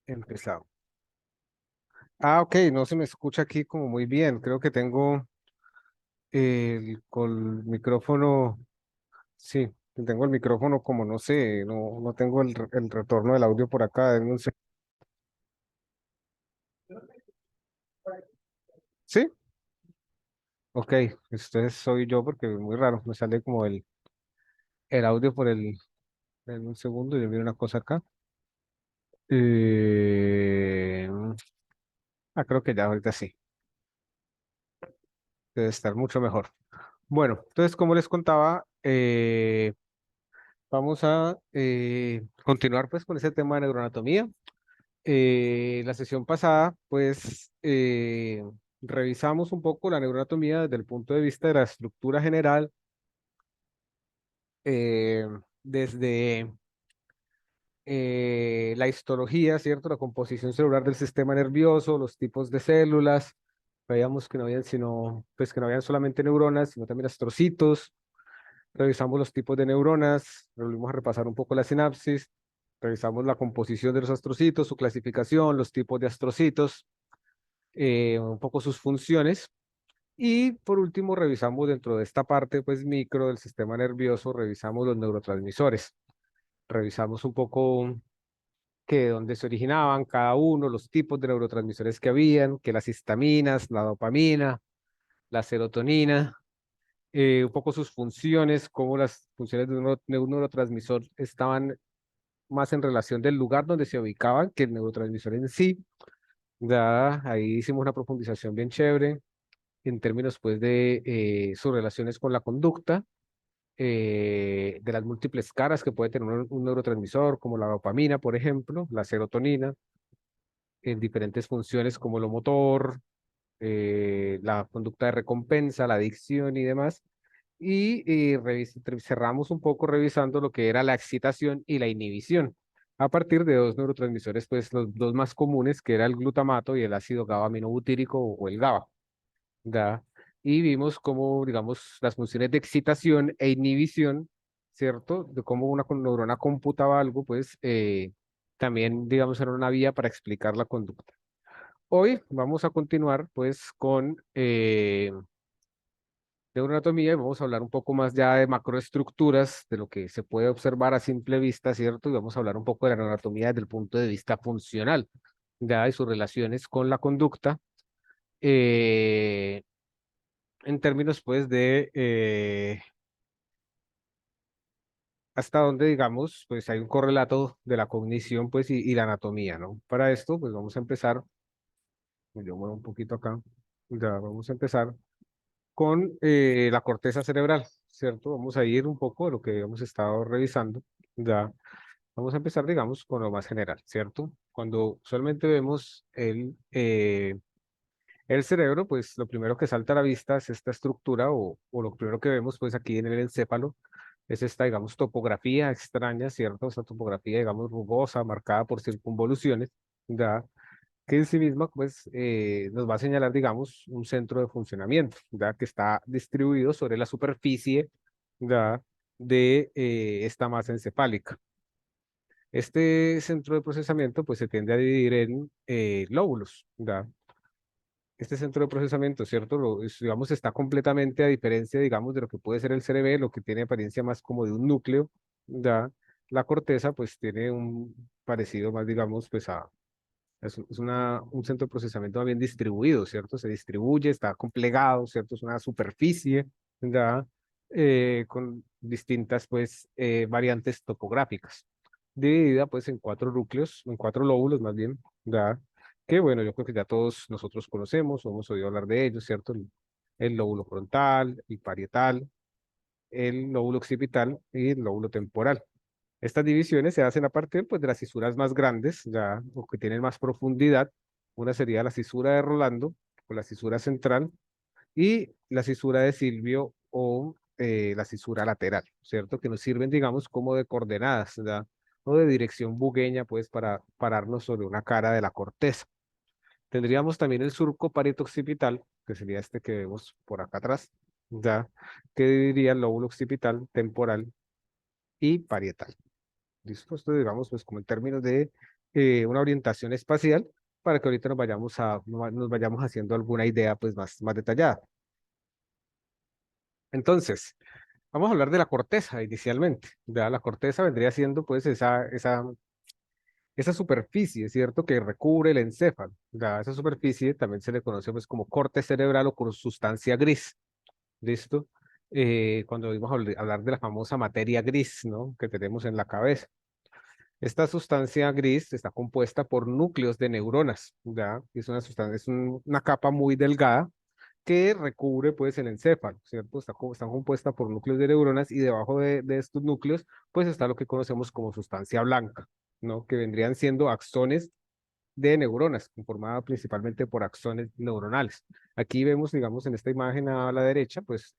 Empezado. Ok, no se me escucha aquí como muy bien. Creo que tengo con el micrófono, sí, tengo el micrófono como no sé, no tengo el retorno del audio por acá. Sí, ok, este soy yo porque es muy raro, me sale como el audio en un segundo, yo miro una cosa acá. Eh, creo que ya ahorita sí, debe estar mucho mejor. Bueno, entonces como les contaba, vamos a continuar pues con ese tema de neuroanatomía. La sesión pasada pues revisamos un poco la neuroanatomía desde el punto de vista de la estructura general, eh, desde la histología, ¿cierto? La composición celular del sistema nervioso, los tipos de células. Veíamos que no habían sino, pues que no habían solamente neuronas, sino también astrocitos. Revisamos los tipos de neuronas, volvimos a repasar un poco la sinapsis, revisamos la composición de los astrocitos, su clasificación, los tipos de astrocitos, un poco sus funciones. Y por último, revisamos dentro de esta parte, pues micro del sistema nervioso, revisamos los neurotransmisores. Revisamos un poco que dónde se originaban cada uno, los tipos de neurotransmisores que habían, que las histaminas, la dopamina, la serotonina, un poco sus funciones, cómo las funciones de un neurotransmisor estaban más en relación del lugar donde se ubicaban que el neurotransmisor en sí. Ya, ahí hicimos una profundización bien chévere en términos pues de sus relaciones con la conducta, de las múltiples caras que puede tener un neurotransmisor, como la dopamina, por ejemplo, la serotonina, en diferentes funciones como lo motor, la conducta de recompensa, la adicción y demás. Y cerramos un poco revisando lo que era la excitación y la inhibición, a partir de dos neurotransmisores, pues los dos más comunes, que era el glutamato y el ácido GABA-aminobutírico o el GABA. ¿Ya? Y vimos cómo, digamos, las funciones de excitación e inhibición, ¿cierto? De cómo una neurona computaba algo, pues también, digamos, era una vía para explicar la conducta. Hoy vamos a continuar, pues, con neuroanatomía y vamos a hablar un poco más ya de macroestructuras, de lo que se puede observar a simple vista, ¿cierto? Y vamos a hablar un poco de la neuroanatomía desde el punto de vista funcional, ya, y sus relaciones con la conducta. eh, en términos pues de hasta dónde digamos pues hay un correlato de la cognición pues y la anatomía, ¿no? Para esto pues vamos a empezar, yo muevo un poquito acá, ya vamos a empezar con la corteza cerebral, ¿cierto? Vamos a ir un poco de lo que hemos estado revisando, ya vamos a empezar digamos con lo más general, ¿cierto? Cuando usualmente vemos el cerebro, pues lo primero que salta a la vista es esta estructura o lo primero que vemos pues aquí en el encéfalo es esta, digamos, topografía extraña, ¿cierto? Esta topografía, digamos, rugosa, marcada por circunvoluciones, ¿ya? Que en sí misma pues nos va a señalar, digamos, un centro de funcionamiento, ¿ya? Que está distribuido sobre la superficie, ¿ya? De esta masa encefálica. Este centro de procesamiento pues se tiende a dividir en lóbulos, ¿ya? Este centro de procesamiento, ¿cierto? Digamos, está completamente a diferencia, digamos, de lo que puede ser el cerebelo, que tiene apariencia más como de un núcleo, ¿ya? La corteza, pues, tiene un parecido más, digamos, pues, un centro de procesamiento más bien distribuido, ¿cierto? Se distribuye, está complegado, ¿cierto? Es una superficie, ¿ya? Con distintas, pues, variantes topográficas, dividida, pues, en cuatro núcleos, en cuatro lóbulos, más bien, ¿ya? Que, bueno, yo creo que ya todos nosotros conocemos o hemos oído hablar de ellos, ¿cierto? El lóbulo frontal, el parietal, el lóbulo occipital y el lóbulo temporal. Estas divisiones se hacen a partir pues, de las cisuras más grandes, ya, o que tienen más profundidad. Una sería la cisura de Rolando, o la cisura central, y la cisura de Silvio, o la cisura lateral, ¿cierto? Que nos sirven, digamos, como de coordenadas, ¿ya? O de dirección bugueña, pues, para pararnos sobre una cara de la corteza. Tendríamos también el surco parieto-occipital, que sería este que vemos por acá atrás, ¿ya? Que dividiría el lóbulo occipital, temporal y parietal. ¿Listo? Esto, digamos, pues como en términos de una orientación espacial para que ahorita nos vayamos haciendo alguna idea pues más detallada. Entonces, vamos a hablar de la corteza inicialmente. Ya la corteza vendría siendo pues esa superficie, ¿cierto? Que recubre el encéfalo. Ya esa superficie también se le conoce pues como corte cerebral o con sustancia gris. ¿Listo? Cuando vimos hablar de la famosa materia gris, ¿no? Que tenemos en la cabeza. Esta sustancia gris está compuesta por núcleos de neuronas, ¿ya? Es una sustancia, una capa muy delgada que recubre pues el encéfalo, ¿cierto? Está compuesta por núcleos de neuronas y debajo de estos núcleos pues está lo que conocemos como sustancia blanca, ¿no? Que vendrían siendo axones de neuronas, conformada principalmente por axones neuronales. Aquí vemos, digamos, en esta imagen a la derecha, pues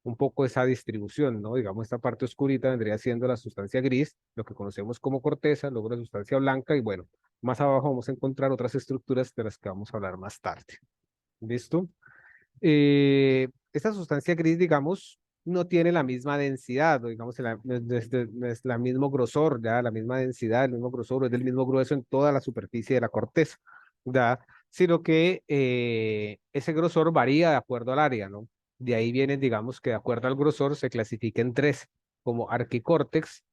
un poco esa distribución, ¿no? Digamos, esta parte oscurita vendría siendo la sustancia gris, lo que conocemos como corteza, luego la sustancia blanca y bueno, más abajo vamos a encontrar otras estructuras de las que vamos a hablar más tarde. ¿Listo? Esta sustancia gris, digamos, no tiene la misma densidad, o digamos, no es la mismo grosor, ya la misma densidad, el mismo grosor, es del mismo grueso en toda la superficie de la corteza, ¿ya? Sino que ese grosor varía de acuerdo al área, ¿no? De ahí viene, digamos, que de acuerdo al grosor se clasifica en tres, como arquicórtex,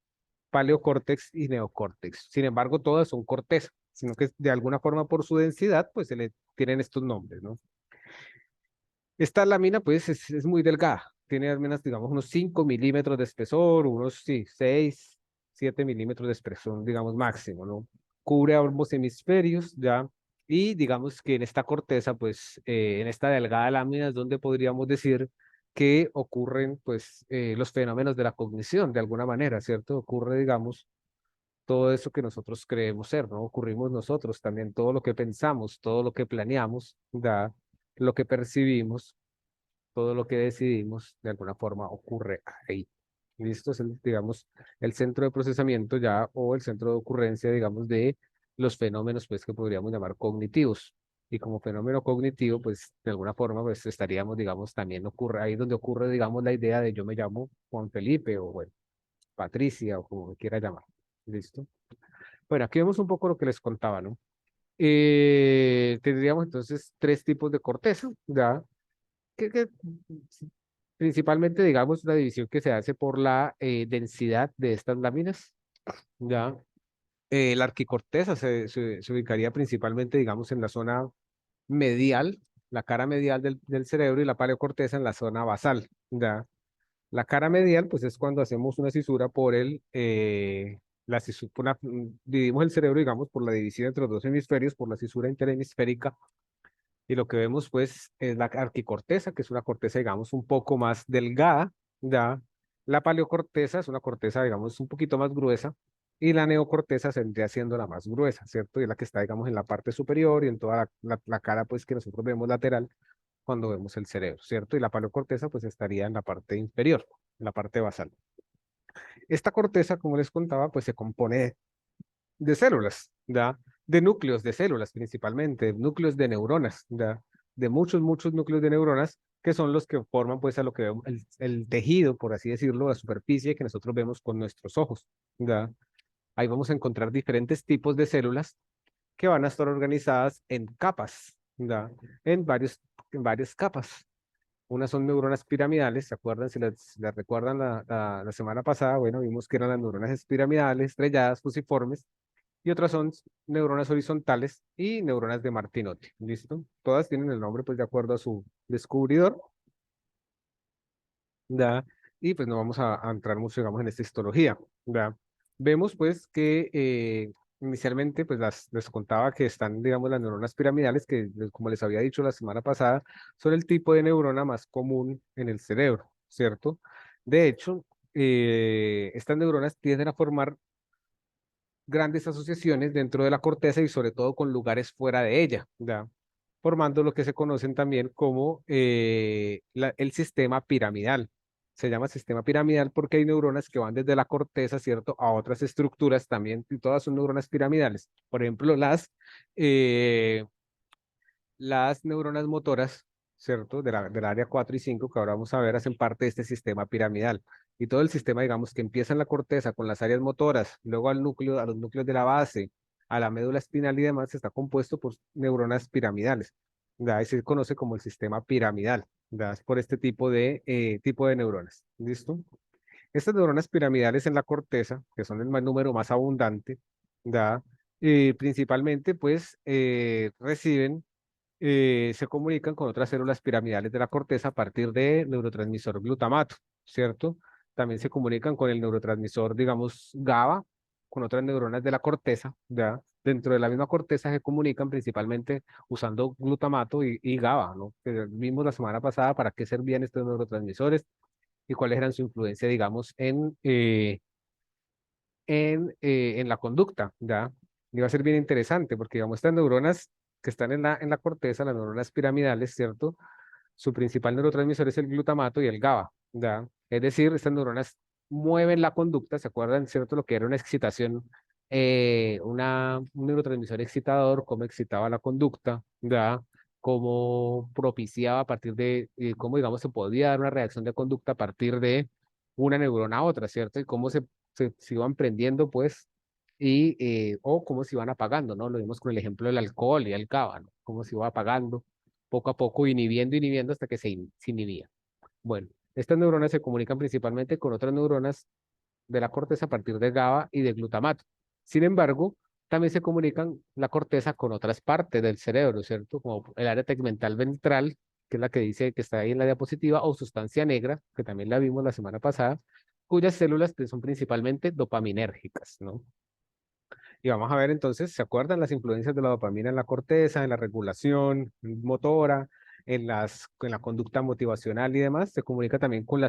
paleocórtex y neocórtex. Sin embargo, todas son corteza, sino que de alguna forma por su densidad, pues se le tienen estos nombres, ¿no? Esta lámina, pues, es muy delgada. Tiene al menos, digamos, unos 5 milímetros de espesor, unos, sí, 6, 7 milímetros de espesor, digamos, máximo, ¿no? Cubre ambos hemisferios, ¿ya? Y digamos que en esta corteza, pues, en esta delgada lámina es donde podríamos decir que ocurren, pues, los fenómenos de la cognición, de alguna manera, ¿cierto? Ocurre, digamos, todo eso que nosotros creemos ser, ¿no? Ocurrimos nosotros también, todo lo que pensamos, todo lo que planeamos, ¿ya? Lo que percibimos, todo lo que decidimos, de alguna forma ocurre ahí. ¿Listo? Es el, digamos, el centro de procesamiento ya o el centro de ocurrencia, digamos, de los fenómenos, pues, que podríamos llamar cognitivos. Y como fenómeno cognitivo, pues, de alguna forma, pues, estaríamos, digamos, también ocurre ahí donde ocurre, digamos, la idea de yo me llamo Juan Felipe o, bueno, Patricia o como me quiera llamar. ¿Listo? Bueno, aquí vemos un poco lo que les contaba, ¿no? Tendríamos entonces tres tipos de corteza, ¿ya? Que principalmente, digamos, la división que se hace por la densidad de estas láminas, ¿ya? La arquicorteza se ubicaría principalmente, digamos, en la zona medial, la cara medial del cerebro y la paleocorteza en la zona basal, ¿ya? La cara medial, pues es cuando hacemos una cisura por dividimos el cerebro, digamos, por la división entre los dos hemisferios, por la cisura interhemisférica y lo que vemos, pues, es la arquicorteza, que es una corteza, digamos, un poco más delgada, ¿ya? La paleocorteza es una corteza, digamos, un poquito más gruesa, y la neocorteza vendría siendo la más gruesa, ¿cierto? Y es la que está, digamos, en la parte superior y en toda la cara, pues, que nosotros vemos lateral cuando vemos el cerebro, ¿cierto? Y la paleocorteza, pues, estaría en la parte inferior, en la parte basal. Esta corteza, como les contaba, pues, se compone de células, ¿ya? De núcleos de células principalmente, núcleos de neuronas, ¿ya? De muchos núcleos de neuronas que son los que forman pues a lo que vemos, el tejido, por así decirlo, la superficie que nosotros vemos con nuestros ojos, ¿ya? Ahí vamos a encontrar diferentes tipos de células que van a estar organizadas en capas, ¿ya? En varias capas. Unas son neuronas piramidales, ¿se acuerdan? Si las recuerdan la semana pasada, bueno, vimos que eran las neuronas piramidales, estrelladas, fusiformes, y otras son neuronas horizontales y neuronas de Martinotti. ¿Listo? Todas tienen el nombre pues de acuerdo a su descubridor, ¿ya? Y pues no vamos a entrar mucho, digamos, en esta histología, ¿ya? Vemos pues que inicialmente pues les contaba que están, digamos, las neuronas piramidales, que como les había dicho la semana pasada, son el tipo de neurona más común en el cerebro, ¿cierto? De hecho, estas neuronas tienden a formar grandes asociaciones dentro de la corteza y sobre todo con lugares fuera de ella, ¿ya? Formando lo que se conocen también como el sistema piramidal. Se llama sistema piramidal porque hay neuronas que van desde la corteza, ¿cierto?, a otras estructuras también, y todas son neuronas piramidales. Por ejemplo, las neuronas motoras, ¿cierto? Del área 4 y 5 que ahora vamos a ver, hacen parte de este sistema piramidal. Y todo el sistema, digamos, que empieza en la corteza con las áreas motoras, luego al núcleo, a los núcleos de la base, a la médula espinal y demás, está compuesto por neuronas piramidales, ¿verdad? Y se conoce como el sistema piramidal, ¿verdad? Por este tipo de neuronas. ¿Listo? Estas neuronas piramidales en la corteza, que son el número más abundante, ¿verdad? Principalmente, pues, se comunican con otras células piramidales de la corteza a partir de neurotransmisor glutamato, ¿cierto? También se comunican con el neurotransmisor, digamos, GABA, con otras neuronas de la corteza, ¿ya? Dentro de la misma corteza se comunican principalmente usando glutamato y GABA, ¿no? Que vimos la semana pasada para qué servían estos neurotransmisores y cuáles eran su influencia, digamos, en la conducta, ¿ya? Y va a ser bien interesante porque, digamos, estas neuronas que están en la corteza, las neuronas piramidales, ¿cierto? Su principal neurotransmisor es el glutamato y el GABA, ¿ya? Es decir, estas neuronas mueven la conducta, ¿se acuerdan, cierto? Lo que era una excitación, un neurotransmisor excitador, cómo excitaba la conducta, ¿ya? Cómo propiciaba a partir cómo, digamos, se podía dar una reacción de conducta a partir de una neurona a otra, ¿cierto? Y cómo se iban prendiendo, pues, o cómo se iban apagando, ¿no? Lo vimos con el ejemplo del alcohol y el GABA, ¿no? Cómo se iba apagando poco a poco, inhibiendo hasta que se inhibía. Bueno, estas neuronas se comunican principalmente con otras neuronas de la corteza a partir de GABA y de glutamato. Sin embargo, también se comunican la corteza con otras partes del cerebro, ¿cierto? Como el área tegmental ventral, que es la que dice que está ahí en la diapositiva, o sustancia negra, que también la vimos la semana pasada, cuyas células pues, son principalmente dopaminérgicas, ¿no? Y vamos a ver entonces, ¿se acuerdan las influencias de la dopamina en la corteza, en la regulación motora, en la conducta motivacional y demás? Se comunica también con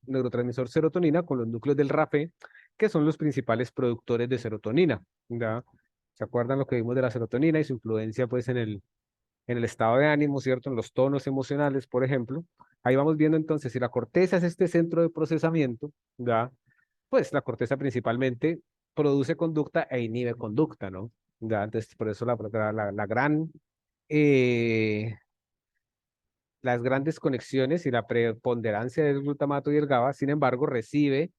neurotransmisor serotonina, con los núcleos del RAFE, que son los principales productores de serotonina, ¿ya? ¿Se acuerdan lo que vimos de la serotonina y su influencia pues en el estado de ánimo, ¿cierto? En los tonos emocionales, por ejemplo. Ahí vamos viendo entonces si la corteza es este centro de procesamiento, ¿ya? Pues la corteza principalmente produce conducta e inhibe conducta, ¿no? Ya, entonces, por eso eh, las grandes conexiones y la preponderancia del glutamato y el GABA, sin embargo, recibe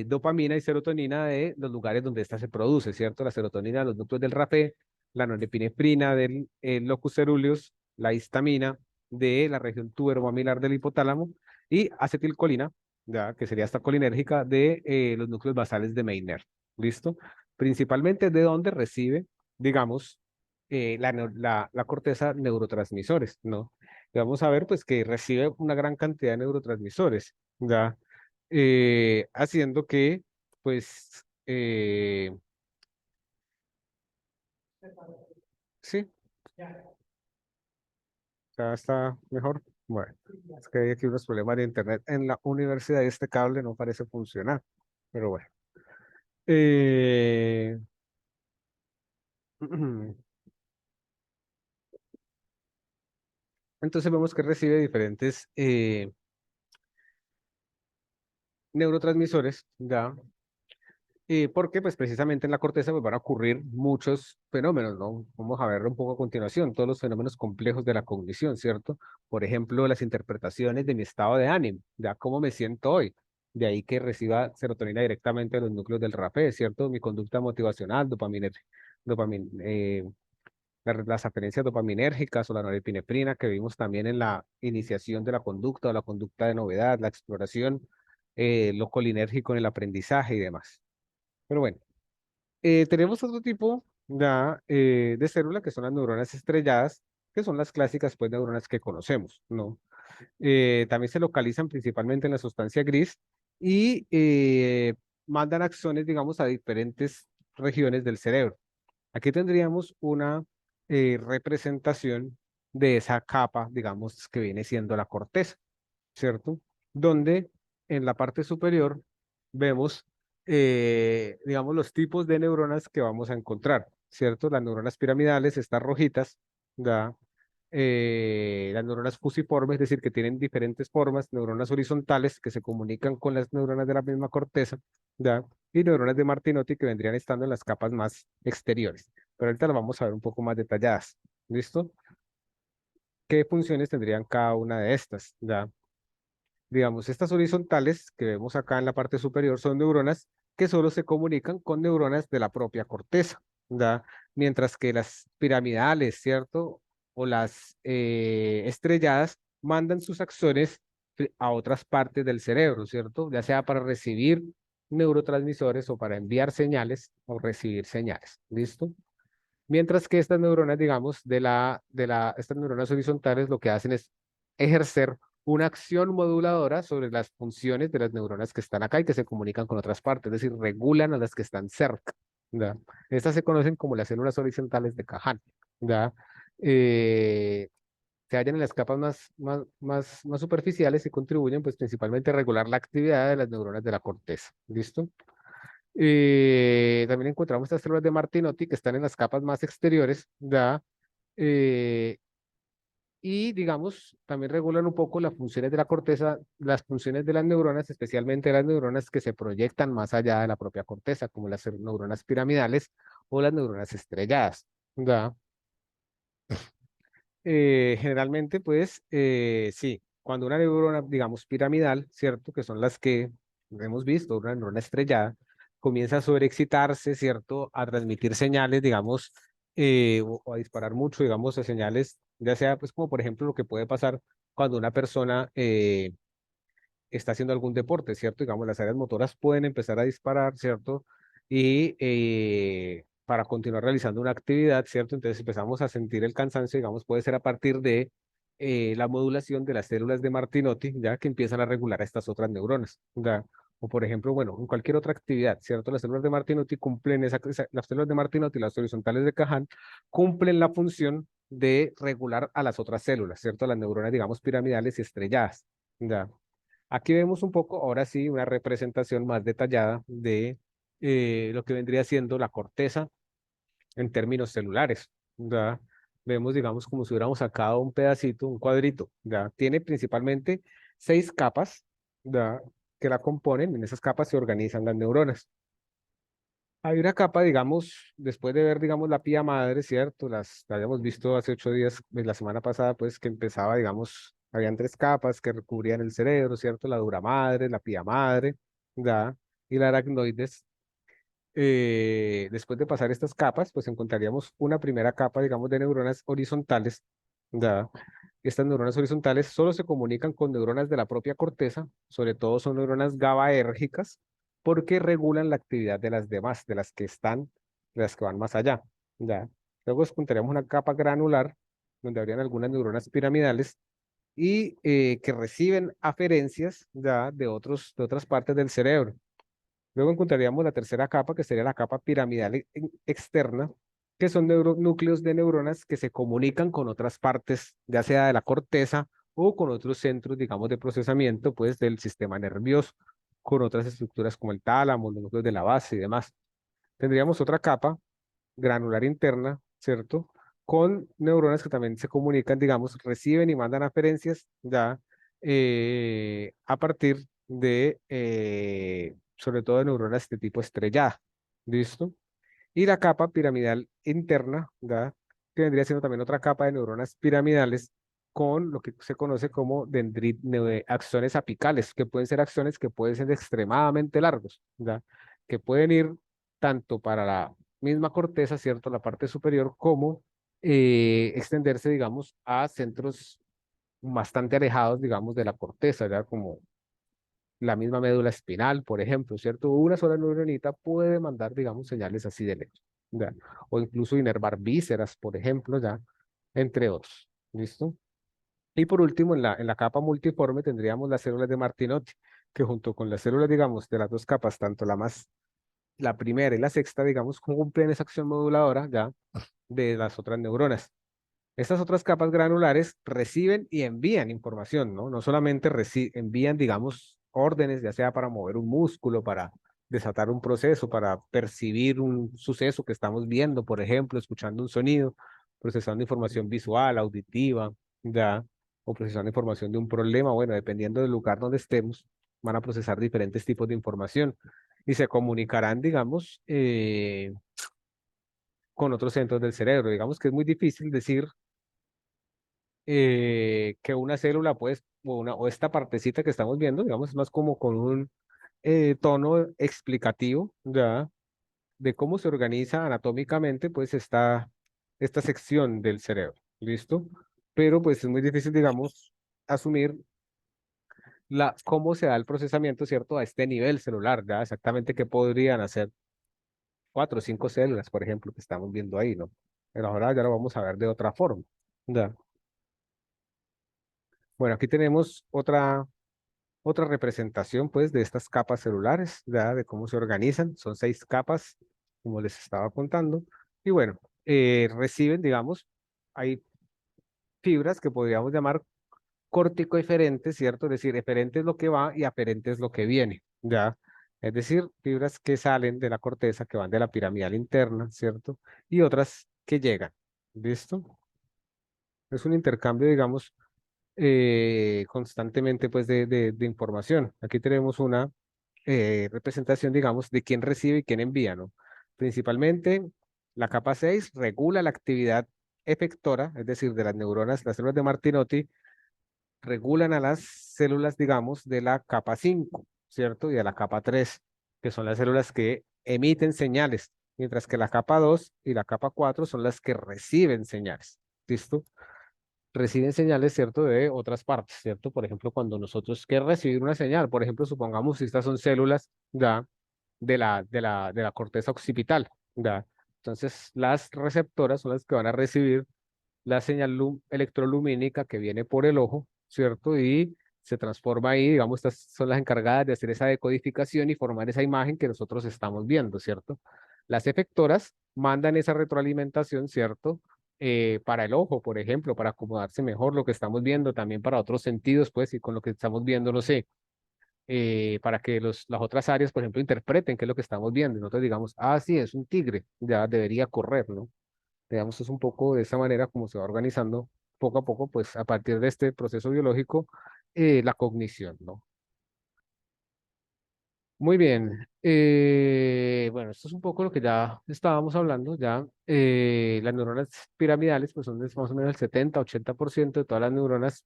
dopamina y serotonina de los lugares donde ésta se produce, ¿cierto? La serotonina de los núcleos del rapé, la norepinefrina del locus coeruleus, la histamina de la región tuberomamilar del hipotálamo y acetilcolina, ya, que sería esta colinérgica de los núcleos basales de Meissner. ¿Listo? Principalmente de donde recibe, digamos, la corteza neurotransmisores, ¿no? Y vamos a ver, pues, que recibe una gran cantidad de neurotransmisores, ¿ya? Haciendo que, pues, sí, ya está mejor. Bueno, es que hay aquí unos problemas de internet en la universidad y este cable no parece funcionar, pero bueno. Eh, entonces vemos que recibe diferentes neurotransmisores, ¿ya? Porque pues precisamente en la corteza pues, van a ocurrir muchos fenómenos, ¿no? Vamos a verlo un poco a continuación, todos los fenómenos complejos de la cognición, ¿cierto? Por ejemplo, las interpretaciones de mi estado de ánimo, ya cómo me siento hoy, de ahí que reciba serotonina directamente de los núcleos del rapé, ¿cierto? Mi conducta motivacional, dopamin, las aferencias dopaminérgicas o la norepinefrina que vimos también en la iniciación de la conducta o la conducta de novedad, la exploración, lo colinérgico en el aprendizaje y demás. Pero bueno. Tenemos otro tipo de célula que son las neuronas estrelladas, que son las clásicas pues, neuronas que conocemos, ¿no? También se localizan principalmente en la sustancia gris y mandan acciones, digamos, a diferentes regiones del cerebro. Aquí tendríamos una representación de esa capa, digamos, que viene siendo la corteza. ¿Cierto? Donde en la parte superior vemos, digamos, los tipos de neuronas que vamos a encontrar, ¿cierto? Las neuronas piramidales, estas rojitas, ¿da? Las neuronas fusiformes, es decir, que tienen diferentes formas, neuronas horizontales que se comunican con las neuronas de la misma corteza, ¿da? Y neuronas de Martinotti que vendrían estando en las capas más exteriores. Pero ahorita las vamos a ver un poco más detalladas. ¿Listo? ¿Qué funciones tendrían cada una de estas? ¿Da? Digamos, estas horizontales que vemos acá en la parte superior son neuronas que solo se comunican con neuronas de la propia corteza, ¿ya? Mientras que las piramidales, ¿cierto? O las estrelladas mandan sus acciones a otras partes del cerebro, ¿cierto? Ya sea para recibir neurotransmisores o para enviar señales o recibir señales, ¿listo? Mientras que estas neuronas, digamos, estas neuronas horizontales lo que hacen es ejercer una acción moduladora sobre las funciones de las neuronas que están acá y que se comunican con otras partes, es decir, regulan a las que están cerca, ¿ya? Estas se conocen como las células horizontales de Cajal, ¿ya? Eh, Se hallan en las capas más superficiales y contribuyen pues principalmente a regular la actividad de las neuronas de la corteza, ¿listo? También encontramos estas células de Martinotti que están en las capas más exteriores, ¿ya? Eh, y digamos, también regulan un poco las funciones de la corteza, las funciones de las neuronas, especialmente las neuronas que se proyectan más allá de la propia corteza, como las neuronas piramidales o las neuronas estrelladas, ¿ya? Generalmente, pues, sí, cuando una neurona, digamos, piramidal, ¿cierto? Que son las que hemos visto, una neurona estrellada, comienza a sobreexcitarse, ¿cierto? A transmitir señales, digamos, o a disparar mucho, digamos, a señales, ya sea, pues, como por ejemplo lo que puede pasar cuando una persona está haciendo algún deporte, ¿cierto? Digamos, las áreas motoras pueden empezar a disparar, ¿cierto? Y para continuar realizando una actividad, ¿cierto? Entonces empezamos a sentir el cansancio, digamos, puede ser a partir de la modulación de las células de Martinotti, ya que empiezan a regular a estas otras neuronas, ¿ya? O por ejemplo, bueno, en cualquier otra actividad, ¿cierto? Las células de Martinotti cumplen las células de Martinotti, las horizontales de Cahan, cumplen la función de regular a las otras células, ¿cierto? Las neuronas, digamos, piramidales y estrelladas, ¿ya? Aquí vemos un poco, ahora sí, una representación más detallada de lo que vendría siendo la corteza en términos celulares. ¿Ya? Vemos, digamos, como si hubiéramos sacado un pedacito, un cuadrito. ¿Ya? Tiene principalmente 6 capas, ¿ya? Que la componen. En esas capas se organizan las neuronas. Hay una capa, digamos, después de ver, digamos, la pía madre, ¿cierto? La habíamos visto hace 8 días, la semana pasada, pues, que empezaba, digamos, habían 3 capas que recubrían el cerebro, ¿cierto? La dura madre, la pía madre, ¿ya? Y la aracnoides. Después de pasar estas capas, pues encontraríamos una primera capa, digamos, de neuronas horizontales, ¿ya? Estas neuronas horizontales solo se comunican con neuronas de la propia corteza, sobre todo son neuronas GABAérgicas, porque regulan la actividad de las demás, de las que van más allá, ¿ya? Luego encontraríamos una capa granular, donde habrían algunas neuronas piramidales y que reciben aferencias, ¿ya? De otras partes del cerebro. Luego encontraríamos la tercera capa, que sería la capa piramidal externa, que son núcleos de neuronas que se comunican con otras partes, ya sea de la corteza o con otros centros, digamos, de procesamiento, pues, del sistema nervioso, con otras estructuras como el tálamo, los núcleos de la base y demás. Tendríamos otra capa granular interna, ¿cierto? Con neuronas que también se comunican, digamos, reciben y mandan aferencias ya a partir de, sobre todo de neuronas de tipo estrellada, ¿listo? Y la capa piramidal interna, ¿ya? Que vendría siendo también otra capa de neuronas piramidales con lo que se conoce como axones apicales, que pueden ser axones que pueden ser extremadamente largos, ¿ya? Que pueden ir tanto para la misma corteza, ¿cierto? La parte superior, como extenderse, digamos, a centros bastante alejados, digamos, de la corteza, ya como la misma médula espinal, por ejemplo, ¿cierto? Una sola neuronita puede mandar, digamos, señales así de lejos, ¿ya? O incluso inervar vísceras, por ejemplo, ya, entre otros, ¿listo? Y por último, en la capa multiforme tendríamos las células de Martinotti, que junto con las células, digamos, de las 2 capas, tanto la primera y la sexta, digamos, cumplen esa acción moduladora, ya, de las otras neuronas. Estas otras capas granulares reciben y envían información, ¿no? No solamente envían, digamos, órdenes, ya sea para mover un músculo, para desatar un proceso, para percibir un suceso que estamos viendo, por ejemplo, escuchando un sonido, procesando información visual, auditiva, ya, o procesando información de un problema, bueno, dependiendo del lugar donde estemos, van a procesar diferentes tipos de información y se comunicarán, digamos, con otros centros del cerebro. Digamos que es muy difícil decir que una célula, pues, o esta partecita que estamos viendo, digamos, es más como con un tono explicativo, ¿ya? De cómo se organiza anatómicamente, pues, esta sección del cerebro, ¿listo? Pero, pues, es muy difícil, digamos, asumir cómo se da el procesamiento, ¿cierto? A este nivel celular, ¿ya? Exactamente qué podrían hacer 4 o 5 células, por ejemplo, que estamos viendo ahí, ¿no? Pero ahora ya lo vamos a ver de otra forma, ¿ya? Bueno, aquí tenemos otra representación, pues, de estas capas celulares, ¿ya? De cómo se organizan. Son 6 capas, como les estaba contando. Y bueno, reciben, digamos, hay fibras que podríamos llamar córtico eferentes, ¿cierto? Es decir, eferente es lo que va y aferente es lo que viene, ¿ya? Es decir, fibras que salen de la corteza, que van de la piramidal interna, ¿cierto? Y otras que llegan, ¿listo? Es un intercambio, digamos, constantemente, pues, de información. Aquí tenemos una representación, digamos, de quién recibe y quién envía, ¿no? Principalmente, la capa 6 regula la actividad efectora, es decir, de las neuronas, las células de Martinotti regulan a las células, digamos, de la capa 5, ¿cierto? Y de la capa 3, que son las células que emiten señales, mientras que la capa 2 y la capa 4 son las que reciben señales, ¿listo? Reciben señales, ¿cierto? De otras partes, ¿cierto? Por ejemplo, cuando nosotros queremos recibir una señal, por ejemplo, supongamos si estas son células ya de la corteza occipital, ¿ya? Entonces, las receptoras son las que van a recibir la señal electrolumínica que viene por el ojo, ¿cierto? Y se transforma ahí, digamos, estas son las encargadas de hacer esa decodificación y formar esa imagen que nosotros estamos viendo, ¿cierto? Las efectoras mandan esa retroalimentación, ¿cierto? Para el ojo, por ejemplo, para acomodarse mejor lo que estamos viendo, también para otros sentidos, pues, y con lo que estamos viendo, no sé, para que las otras áreas, por ejemplo, interpreten qué es lo que estamos viendo. Y nosotros digamos, ah, sí, es un tigre, ya debería correr, ¿no? Digamos, es un poco de esa manera como se va organizando poco a poco, pues a partir de este proceso biológico, la cognición, ¿no? Muy bien. Bueno, esto es un poco lo que ya estábamos hablando, ya. Las neuronas piramidales, pues son más o menos el 70-80% de todas las neuronas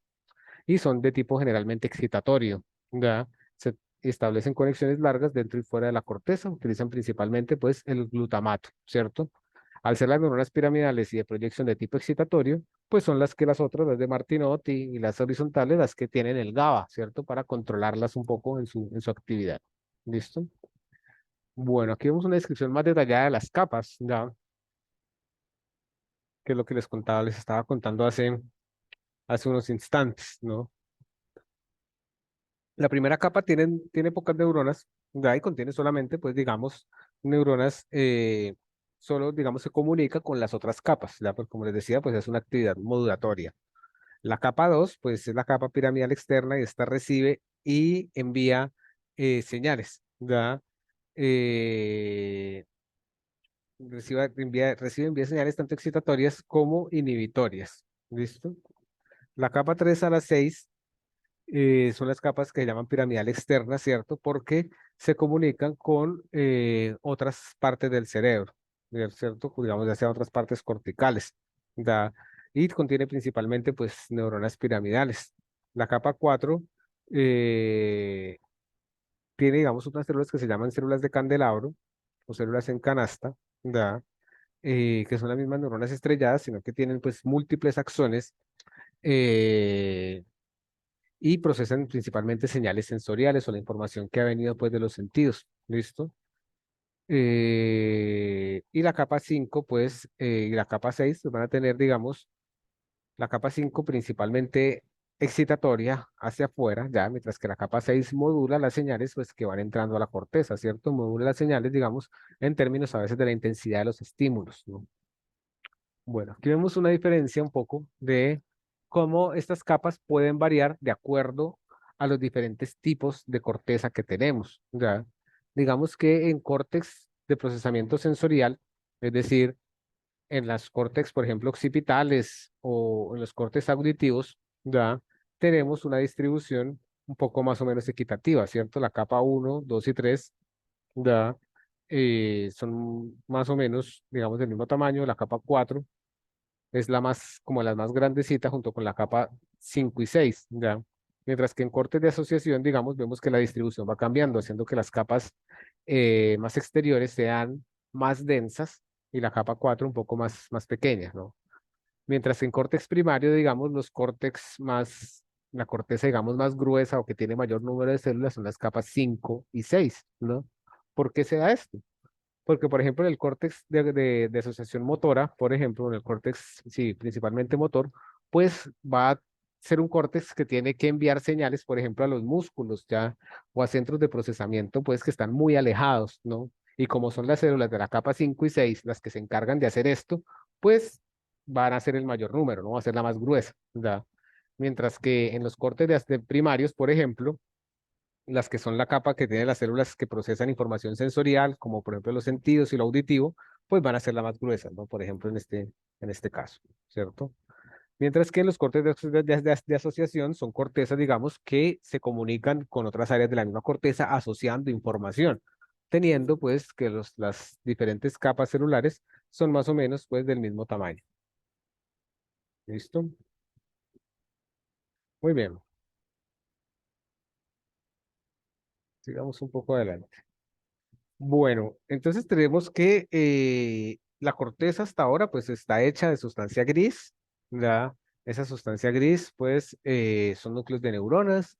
y son de tipo generalmente excitatorio, ¿ya? Se establecen conexiones largas dentro y fuera de la corteza, utilizan principalmente, pues, el glutamato, ¿cierto? Al ser las neuronas piramidales y de proyección de tipo excitatorio, pues son las que las otras, las de Martinotti y las horizontales, las que tienen el GABA, ¿cierto? Para controlarlas un poco en su actividad. ¿Listo? Bueno, aquí vemos una descripción más detallada de las capas, ¿ya? Que es lo que les contaba, les estaba contando hace unos instantes, ¿no? La primera capa tiene pocas neuronas, ¿ya? Y contiene solamente, pues, digamos, neuronas, solo, digamos, se comunica con las otras capas, ¿ya? Pues, como les decía, pues es una actividad modulatoria. La capa 2 pues es la capa piramidal externa y esta recibe y envía señales, ¿ya? Eh, recibe, envía señales tanto excitatorias como inhibitorias, ¿listo? La capa 3 a la 6 son las capas que se llaman piramidal externa, ¿cierto? Porque se comunican con otras partes del cerebro, ¿cierto? Digamos, ya sea otras partes corticales, ¿da? Y contiene principalmente, pues, neuronas piramidales. La capa 4 eh, tiene, digamos, unas células que se llaman células de candelabro o células en canasta, ¿da? Que son las mismas neuronas estrelladas, sino que tienen, pues, múltiples axones. eh, y procesan principalmente señales sensoriales o la información que ha venido pues de los sentidos. ¿Listo? Y la capa 5 pues, y la capa 6 pues, van a tener, digamos, la capa 5 principalmente excitatoria hacia afuera, ya, mientras que la capa 6 modula las señales pues que van entrando a la corteza, ¿cierto? Modula las señales, digamos, en términos a veces de la intensidad de los estímulos, ¿no? Bueno, aquí vemos una diferencia un poco de cómo estas capas pueden variar de acuerdo a los diferentes tipos de corteza que tenemos. ¿Ya? Digamos que en córtex de procesamiento sensorial, es decir, en las córtex, por ejemplo, occipitales o en los córtex auditivos, ¿ya? Tenemos una distribución un poco más o menos equitativa, ¿cierto? La capa 1, 2 y 3, ¿ya? Son más o menos, digamos, del mismo tamaño. La capa 4 es la más, como la más grandecita junto con la capa 5 y 6, ¿ya? Mientras que en cortes de asociación, digamos, vemos que la distribución va cambiando, haciendo que las capas más exteriores sean más densas y la capa 4 un poco más pequeña, ¿no? Mientras que en córtex primario, digamos, los córtex más, la corteza, digamos, más gruesa o que tiene mayor número de células son las capas 5 y 6, ¿no? ¿Por qué se da esto? Porque, por ejemplo, en el córtex de asociación motora, por ejemplo, en el córtex, sí, principalmente motor, pues va a ser un córtex que tiene que enviar señales, por ejemplo, a los músculos ya, o a centros de procesamiento, pues que están muy alejados, ¿no? Y como son las células de la capa 5 y 6 las que se encargan de hacer esto, pues van a ser el mayor número, ¿no? Va a ser la más gruesa, ¿ya? Mientras que en los cortes de primarios, por ejemplo, las que son la capa que tiene las células que procesan información sensorial, como por ejemplo los sentidos y lo auditivo, pues van a ser las más gruesas, ¿no? Por ejemplo, en este caso, ¿cierto? Mientras que los cortes de asociación son cortezas, digamos, que se comunican con otras áreas de la misma corteza asociando información, teniendo pues que las diferentes capas celulares son más o menos pues del mismo tamaño. ¿Listo? Muy bien, sigamos un poco adelante. Bueno, entonces tenemos que la corteza hasta ahora pues está hecha de sustancia gris, ¿ya? Esa sustancia gris pues son núcleos de neuronas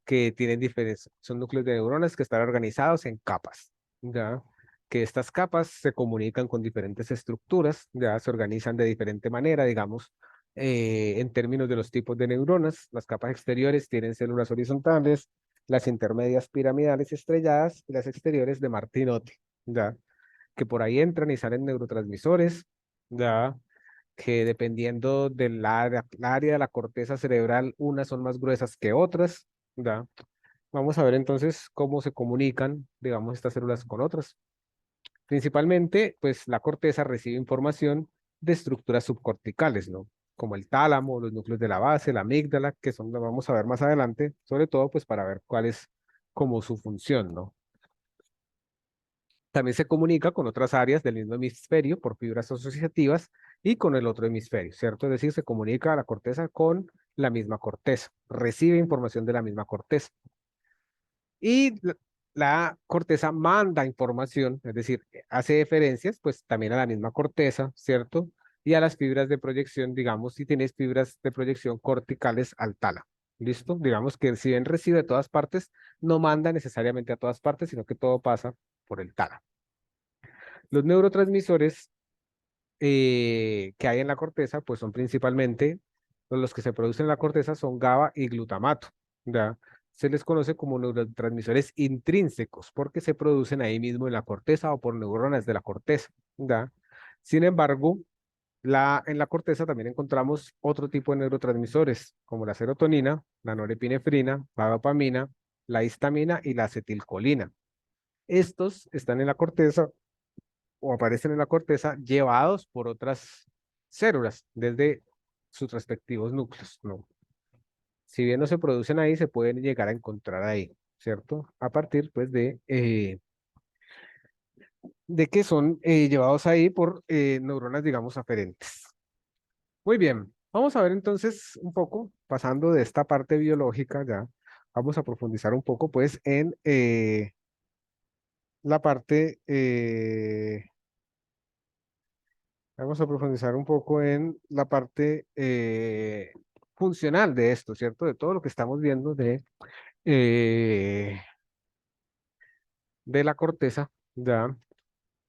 que tienen diferentes, son núcleos de neuronas que están organizados en capas, ¿ya? Que estas capas se comunican con diferentes estructuras, ya se organizan de diferente manera, digamos, en términos de los tipos de neuronas. Las capas exteriores tienen células horizontales, las intermedias piramidales estrelladas y las exteriores de Martinotti, ya, que por ahí entran y salen neurotransmisores, ya, que dependiendo del área, la área de la corteza cerebral, unas son más gruesas que otras, ya. Vamos a ver entonces cómo se comunican, digamos, estas células con otras. Principalmente, pues la corteza recibe información de estructuras subcorticales, ¿no? Como el tálamo, los núcleos de la base, la amígdala, que son, lo vamos a ver más adelante, sobre todo pues para ver cuál es como su función, ¿no? También se comunica con otras áreas del mismo hemisferio por fibras asociativas y con el otro hemisferio, ¿cierto? Es decir, se comunica la corteza con la misma corteza, recibe información de la misma corteza. Y la corteza manda información, es decir, hace deferencias, pues también a la misma corteza, ¿cierto? Y a las fibras de proyección, digamos, si tienes fibras de proyección corticales al tálamo. ¿Listo? Digamos que si bien recibe de todas partes, no manda necesariamente a todas partes, sino que todo pasa por el tálamo. Los neurotransmisores que hay en la corteza, pues son principalmente los que se producen en la corteza son GABA y glutamato, ¿ya? Se les conoce como neurotransmisores intrínsecos porque se producen ahí mismo en la corteza o por neuronas de la corteza, ¿ya? Sin embargo, en la corteza también encontramos otro tipo de neurotransmisores, como la serotonina, la norepinefrina, la dopamina, la histamina y la acetilcolina. Estos están en la corteza o aparecen en la corteza llevados por otras células desde sus respectivos núcleos, ¿no? Si bien no se producen ahí, se pueden llegar a encontrar ahí, ¿cierto? A partir, pues, de que son llevados ahí por neuronas, digamos, aferentes. Muy bien, vamos a ver entonces un poco, pasando de esta parte biológica ya, vamos a profundizar un poco, pues, en la parte vamos a profundizar un poco en la parte funcional de esto, ¿cierto? De todo lo que estamos viendo eh, de la corteza, ¿ya?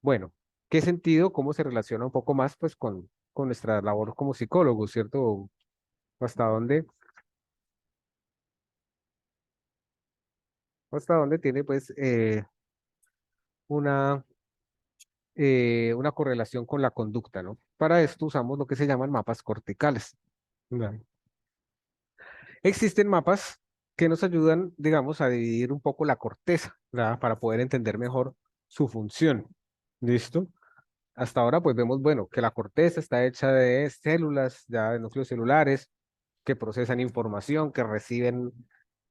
Bueno, ¿qué sentido, cómo se relaciona un poco más, pues, con nuestra labor como psicólogos, ¿cierto? O hasta dónde tiene, pues, una, una correlación con la conducta, ¿no? Para esto usamos lo que se llaman mapas corticales. ¿Ya? Existen mapas que nos ayudan, digamos, a dividir un poco la corteza, ¿verdad? Para poder entender mejor su función. ¿Listo? Hasta ahora, pues vemos, bueno, que la corteza está hecha de células, ya de núcleos celulares, que procesan información, que reciben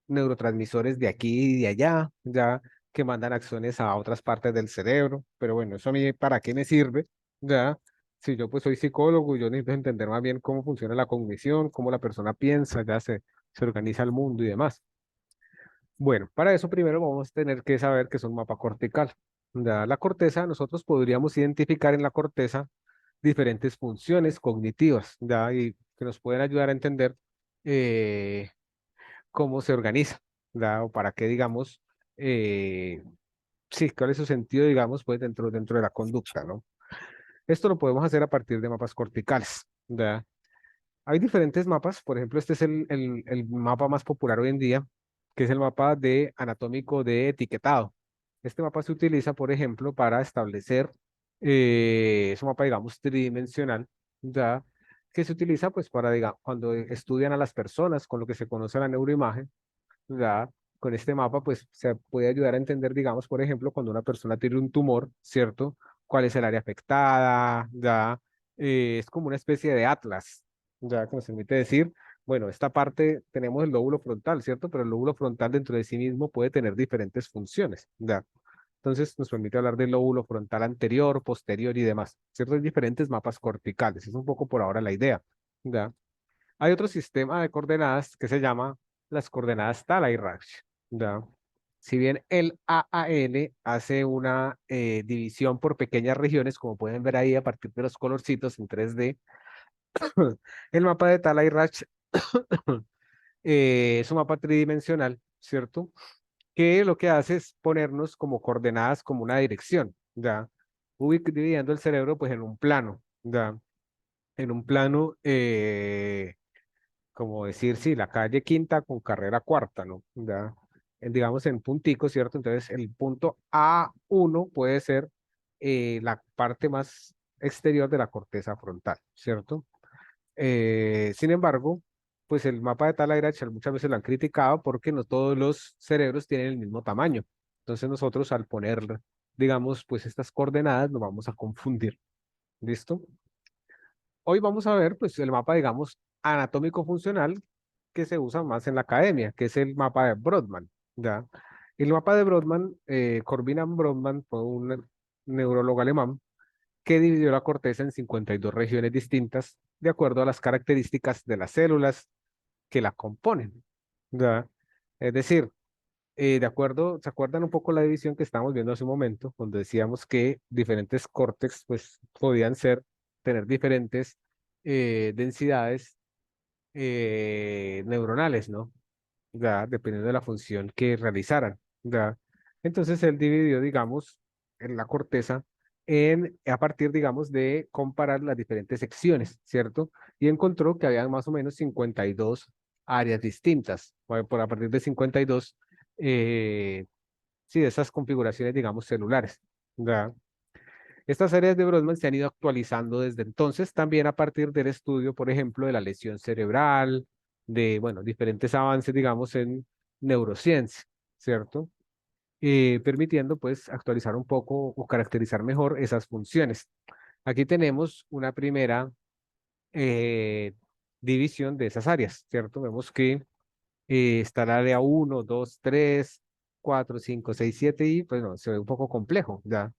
neurotransmisores de aquí y de allá, ya que mandan acciones a otras partes del cerebro. Pero bueno, eso a mí, ¿para qué me sirve? Ya, si yo pues soy psicólogo, yo necesito entender más bien cómo funciona la cognición, cómo la persona piensa, ya sé, se organiza el mundo y demás. Bueno, para eso primero vamos a tener que saber que es un mapa cortical. La corteza, nosotros podríamos identificar en la corteza diferentes funciones cognitivas, ¿ya? Y que nos pueden ayudar a entender eh, cómo se organiza, ¿ya? O para qué, digamos, eh, sí, cuál es su sentido, digamos, pues dentro de la conducta, ¿no? Esto lo podemos hacer a partir de mapas corticales, ¿ya? Hay diferentes mapas, por ejemplo, este es el mapa más popular hoy en día, que es el mapa de anatómico de etiquetado. Este mapa se utiliza, por ejemplo, para establecer, es un mapa, digamos, tridimensional, ya, que se utiliza, pues, para, digamos, cuando estudian a las personas con lo que se conoce la neuroimagen, ya, con este mapa, pues, se puede ayudar a entender, digamos, por ejemplo, cuando una persona tiene un tumor, ¿cierto? ¿Cuál es el área afectada? Ya, es como una especie de atlas, ya que nos permite decir, bueno, esta parte tenemos el lóbulo frontal, ¿cierto? Pero el lóbulo frontal dentro de sí mismo puede tener diferentes funciones, ¿ya? Entonces nos permite hablar del lóbulo frontal anterior, posterior y demás, ¿cierto? Hay diferentes mapas corticales, es un poco por ahora la idea, ¿ya? Hay otro sistema de coordenadas que se llama las coordenadas Talairach, ¿ya? Si bien el AAL hace una división por pequeñas regiones, como pueden ver ahí a partir de los colorcitos en 3D, el mapa de Talairach es un mapa tridimensional, ¿cierto? Que lo que hace es ponernos como coordenadas como una dirección, ¿ya? Dividiendo el cerebro pues en un plano, ¿ya? En un plano, como decir, sí, la calle Quinta con carrera cuarta, ¿no? ¿Ya? Digamos en punticos, ¿cierto? Entonces el punto A1 puede ser la parte más exterior de la corteza frontal, ¿cierto? Sin embargo, pues el mapa de Talairach muchas veces lo han criticado porque no todos los cerebros tienen el mismo tamaño. Entonces nosotros al poner, digamos, pues estas coordenadas nos vamos a confundir. ¿Listo? Hoy vamos a ver, pues, el mapa, digamos, anatómico funcional que se usa más en la academia, que es el mapa de Brodmann, ¿ya? El mapa de Brodmann, Corbin Brodmann fue un neurólogo alemán que dividió la corteza en 52 regiones distintas de acuerdo a las características de las células que la componen, ¿ya? Es decir, de acuerdo, ¿se acuerdan un poco la división que estábamos viendo hace un momento, cuando decíamos que diferentes córtex, pues, podían tener diferentes densidades neuronales, ¿no? Ya, dependiendo de la función que realizaran, ya. Entonces él dividió, digamos, en la corteza a partir, digamos, de comparar las diferentes secciones, ¿cierto? Y encontró que había más o menos 52 áreas distintas, a partir de 52, eh, sí, de esas configuraciones, digamos, celulares, ¿ya? Estas áreas de Brodmann se han ido actualizando desde entonces, también a partir del estudio, por ejemplo, de la lesión cerebral, de, bueno, diferentes avances, digamos, en neurociencia, ¿cierto? Permitiendo, pues, actualizar un poco o caracterizar mejor esas funciones. Aquí tenemos una primera eh, división de esas áreas, ¿cierto? Vemos que está el área 1, 2, 3, 4, 5, 6, 7 y, pues, no, se ve un poco complejo, ¿ya?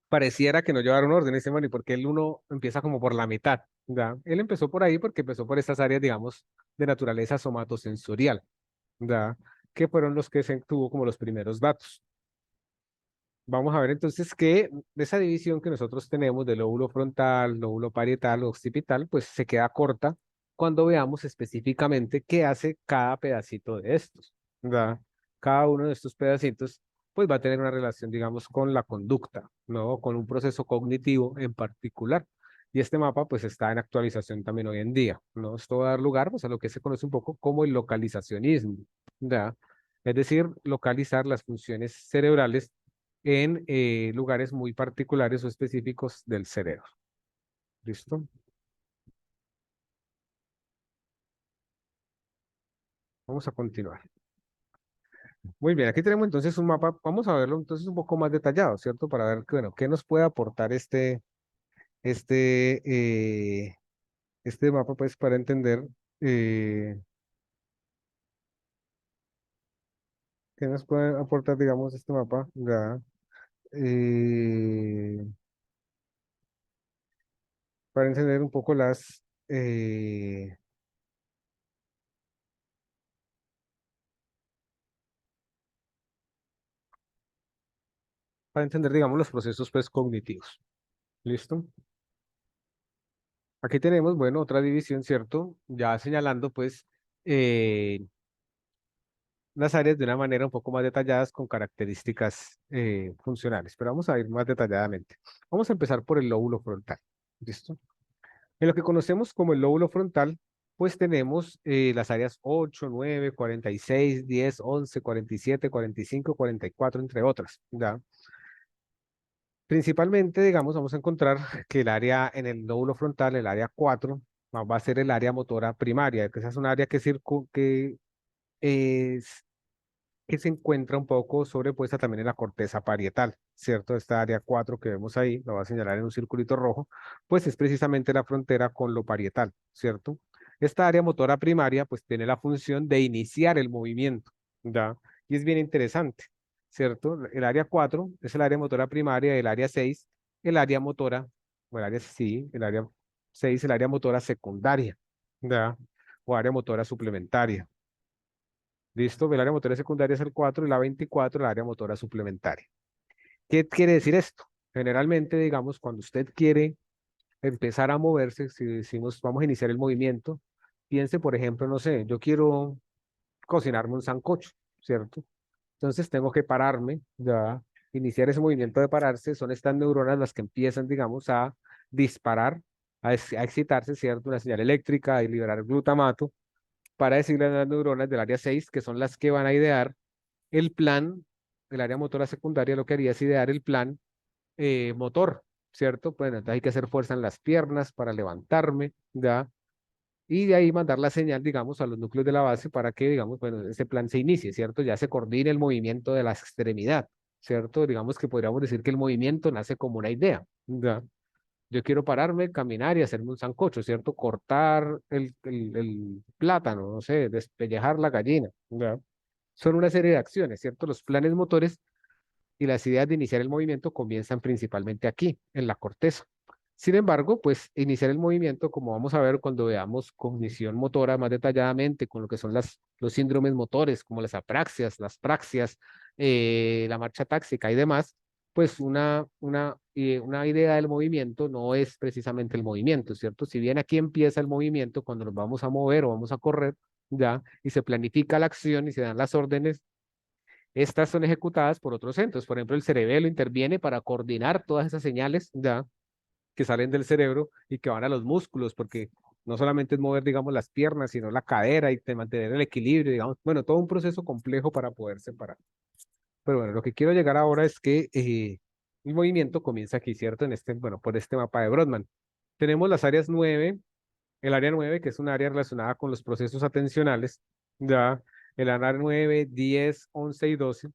Pareciera que no llevaron orden ese man, y porque el uno empieza como por la mitad, ¿ya? Él empezó por ahí porque empezó por estas áreas, digamos, de naturaleza somatosensorial, ¿ya? Que fueron los que se tuvo como los primeros datos. Vamos a ver entonces que de esa división que nosotros tenemos del lóbulo frontal, lóbulo parietal, occipital, pues se queda corta cuando veamos específicamente qué hace cada pedacito de estos, ¿verdad? Cada uno de estos pedacitos, pues va a tener una relación, digamos, con la conducta, ¿no? Con un proceso cognitivo en particular. Y este mapa, pues, está en actualización también hoy en día, ¿no? Esto va a dar lugar, pues, a lo que se conoce un poco como el localizacionismo, ¿verdad? Es decir, localizar las funciones cerebrales en lugares muy particulares o específicos del cerebro. ¿Listo? Vamos a continuar. Muy bien, aquí tenemos entonces un mapa. Vamos a verlo entonces un poco más detallado, ¿cierto? Para ver que, bueno, qué nos puede aportar este, eh, este mapa, pues, para entender qué nos puede aportar, digamos, este mapa. Ya, eh, para entender un poco para entender, digamos, los procesos, pues, cognitivos. ¿Listo? Aquí tenemos, bueno, otra división, ¿cierto? Ya señalando, pues, eh, las áreas de una manera un poco más detalladas con características funcionales, pero vamos a ir más detalladamente. Vamos a empezar por el lóbulo frontal. ¿Listo? En lo que conocemos como el lóbulo frontal, pues tenemos las áreas 8, 9, 46, 10, 11, 47, 45, 44, entre otras, ¿ya? Principalmente, digamos, vamos a encontrar que el área en el lóbulo frontal, el área 4, va a ser el área motora primaria, que esa es un área que es que se encuentra un poco sobrepuesta también en la corteza parietal, ¿cierto? Esta área 4 que vemos ahí, lo voy a señalar en un circulito rojo, pues es precisamente la frontera con lo parietal, ¿cierto? Esta área motora primaria pues tiene la función de iniciar el movimiento, ¿ya? Y es bien interesante, ¿cierto? El área 4 es el área motora primaria, el área 6, el área motora, o el área, sí, el área 6, el área motora secundaria, ¿ya? O área motora suplementaria. ¿Listo? El área motora secundaria es el 4 y la 24 el área motora suplementaria. ¿Qué quiere decir esto? Generalmente, digamos, cuando usted quiere empezar a moverse, si decimos vamos a iniciar el movimiento, piense, por ejemplo, no sé, yo quiero cocinarme un sancocho, ¿cierto? Entonces tengo que pararme, ya, iniciar ese movimiento de pararse, son estas neuronas las que empiezan, digamos, a disparar, a excitarse, ¿cierto? Una señal eléctrica y liberar glutamato para decirle a las neuronas del área 6 que son las que van a idear el plan, el área motora secundaria lo que haría es idear el plan motor, ¿cierto? Pues entonces hay que hacer fuerza en las piernas para levantarme, ¿ya? Y de ahí mandar la señal, digamos, a los núcleos de la base para que, digamos, bueno, ese plan se inicie, ¿cierto? Ya se coordine el movimiento de la extremidad, ¿cierto? Digamos que podríamos decir que el movimiento nace como una idea, ¿ya? Yo quiero pararme, caminar y hacerme un sancocho, ¿cierto? Cortar el plátano, no sé, despellejar la gallina, ¿ya? Son una serie de acciones, ¿cierto? Los planes motores y las ideas de iniciar el movimiento comienzan principalmente aquí, en la corteza. Sin embargo, pues iniciar el movimiento, como vamos a ver cuando veamos cognición motora más detalladamente, con lo que son los síndromes motores, como las apraxias, las praxias, la marcha táxica y demás, pues una idea del movimiento no es precisamente el movimiento, ¿cierto? Si bien aquí empieza el movimiento, cuando nos vamos a mover o vamos a correr, ya, y se planifica la acción y se dan las órdenes, estas son ejecutadas por otros centros. Por ejemplo, el cerebelo interviene para coordinar todas esas señales ya que salen del cerebro y que van a los músculos, porque no solamente es mover, digamos, las piernas, sino la cadera y mantener el equilibrio, digamos, bueno, todo un proceso complejo para poder separar. Pero bueno, lo que quiero llegar ahora es que el movimiento comienza aquí, ¿cierto? En este, bueno, por este mapa de Brodmann. Tenemos las áreas 9, el área 9 que es un área relacionada con los procesos atencionales, ya, el área 9, 10, 11 y 12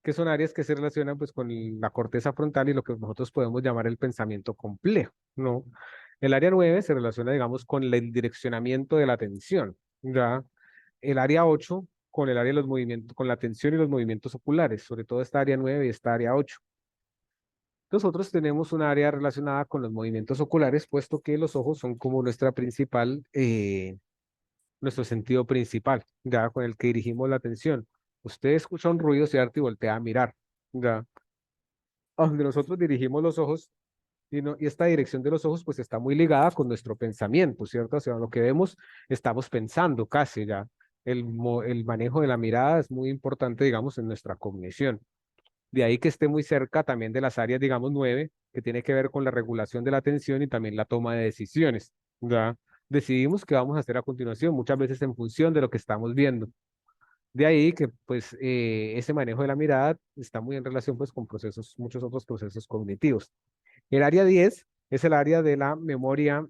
que son áreas que se relacionan pues con la corteza frontal y lo que nosotros podemos llamar el pensamiento complejo, ¿no? El área 9 se relaciona, digamos, con el direccionamiento de la atención, ¿ya? El área 8 con el área de los movimientos, con la atención y los movimientos oculares, sobre todo esta área 9 y esta área 8. Nosotros tenemos un área relacionada con los movimientos oculares, puesto que los ojos son como nuestro sentido principal, ya con el que dirigimos la atención. Usted escucha un ruido, ¿cierto? Y voltea a mirar, ya a donde nosotros dirigimos los ojos, y esta dirección de los ojos pues está muy ligada con nuestro pensamiento, ¿cierto? O sea, lo que vemos, estamos pensando casi ya. El manejo de la mirada es muy importante, digamos, en nuestra cognición. De ahí que esté muy cerca también de las áreas, digamos, 9, que tiene que ver con la regulación de la atención y también la toma de decisiones, ¿ya? Decidimos qué vamos a hacer a continuación, muchas veces en función de lo que estamos viendo. De ahí que pues ese manejo de la mirada está muy en relación pues con procesos, muchos otros procesos cognitivos. El área 10 es el área de la memoria,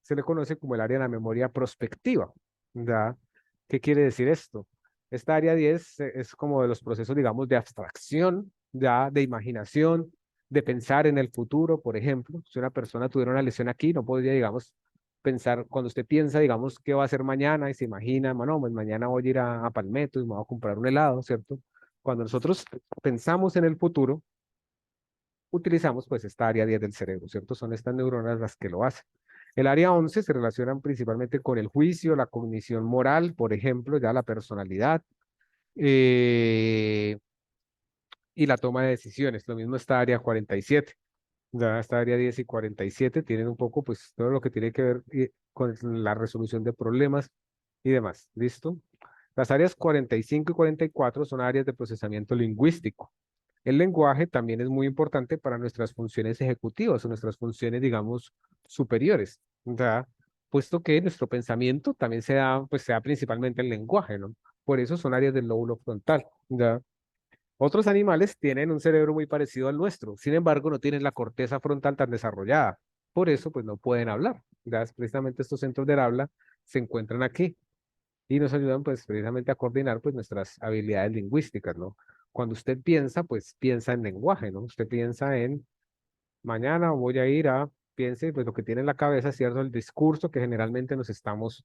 se le conoce como el área de la memoria prospectiva, ¿ya? ¿Qué quiere decir esto? Esta área 10 es como de los procesos, digamos, de abstracción, ya, de imaginación, de pensar en el futuro, por ejemplo. Si una persona tuviera una lesión aquí, no podría, digamos, pensar, cuando usted piensa, digamos, qué va a hacer mañana y se imagina, bueno, pues mañana voy a ir a Palmetto y me voy a comprar un helado, ¿cierto? Cuando nosotros pensamos en el futuro, utilizamos pues esta área 10 del cerebro, ¿cierto? Son estas neuronas las que lo hacen. El área 11 se relacionan principalmente con el juicio, la cognición moral, por ejemplo, ya la personalidad, eh, y la toma de decisiones. Lo mismo esta área 47. Ya esta área 10 y 47 tienen un poco, pues, todo lo que tiene que ver con la resolución de problemas y demás. ¿Listo? Las áreas 45 y 44 son áreas de procesamiento lingüístico. El lenguaje también es muy importante para nuestras funciones ejecutivas o nuestras funciones, digamos, superiores. Ya, puesto que nuestro pensamiento también se da principalmente el lenguaje, ¿no? Por eso son áreas del lóbulo frontal. ¿Ya? Otros animales tienen un cerebro muy parecido al nuestro, sin embargo, no tienen la corteza frontal tan desarrollada. Por eso, pues no pueden hablar. ¿Ya? Precisamente estos centros del habla se encuentran aquí y nos ayudan, pues, precisamente a coordinar, pues, nuestras habilidades lingüísticas, ¿no? Cuando usted piensa, pues, piensa en lenguaje, ¿no? Usted piensa en mañana voy a ir a, piense, pues, lo que tiene en la cabeza, ¿cierto? El discurso que generalmente nos estamos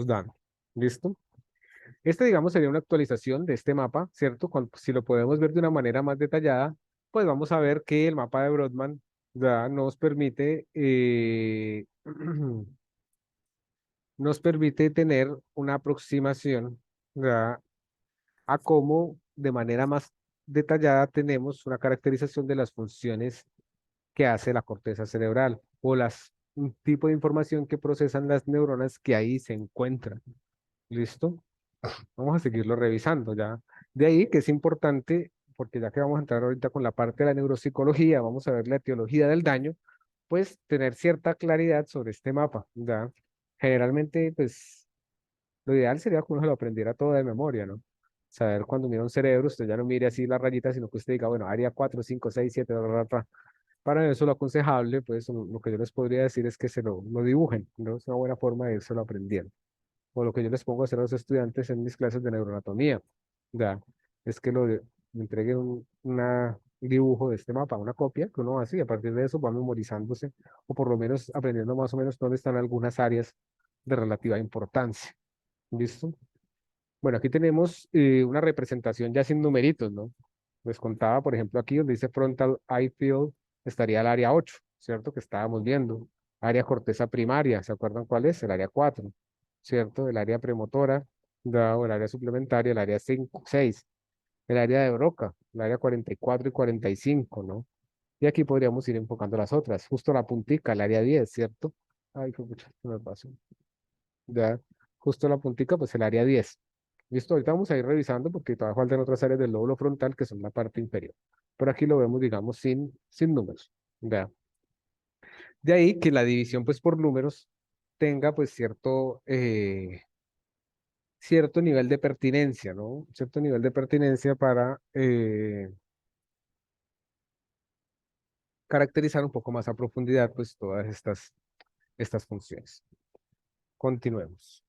dando. ¿Listo? Este, digamos, sería una actualización de este mapa, ¿cierto? Si lo podemos ver de una manera más detallada, pues vamos a ver que el mapa de Brodmann ya nos permite tener una aproximación, ¿verdad? A cómo de manera más detallada tenemos una caracterización de las funciones que hace la corteza cerebral o un tipo de información que procesan las neuronas que ahí se encuentran. ¿Listo? Vamos a seguirlo revisando ya. De ahí que es importante, porque ya que vamos a entrar ahorita con la parte de la neuropsicología, vamos a ver la etiología del daño, pues tener cierta claridad sobre este mapa, ¿ya? Generalmente, pues lo ideal sería que uno se lo aprendiera todo de memoria, ¿no? Saber cuando mira un cerebro, usted ya no mire así las rayitas, sino que usted diga, bueno, área 4 5 6 7 Para eso lo aconsejable, pues lo que yo les podría decir es que lo dibujen, ¿no? Es una buena forma de irse lo aprendiendo o lo que yo les pongo a hacer a los estudiantes en mis clases de neuroanatomía, ya, es que me entreguen un dibujo de este mapa, una copia que uno hace y a partir de eso va memorizándose o por lo menos aprendiendo más o menos dónde están algunas áreas de relativa importancia. ¿Listo? Bueno, aquí tenemos una representación ya sin numeritos, ¿no? Les contaba, por ejemplo, aquí donde dice frontal eye field, estaría el área 8, ¿cierto? Que estábamos viendo. Área corteza primaria, ¿se acuerdan cuál es? El área 4, ¿cierto? El área premotora, dado el área suplementaria, el área 5, 6. El área de Broca, el área 44 y 45, ¿no? Y aquí podríamos ir enfocando las otras. Justo la puntica, el área 10, ¿cierto? Ay, qué mucho, se me pasó. Ya, justo la puntica, pues el área 10. Listo, ahorita vamos a ir revisando porque todavía faltan otras áreas del lóbulo frontal que son la parte inferior. Pero aquí lo vemos, digamos, sin números. Ya. De ahí que la división, pues, por números tenga, pues, cierto nivel de pertinencia, ¿no? Cierto nivel de pertinencia para caracterizar un poco más a profundidad, pues, todas estas funciones. Continuemos.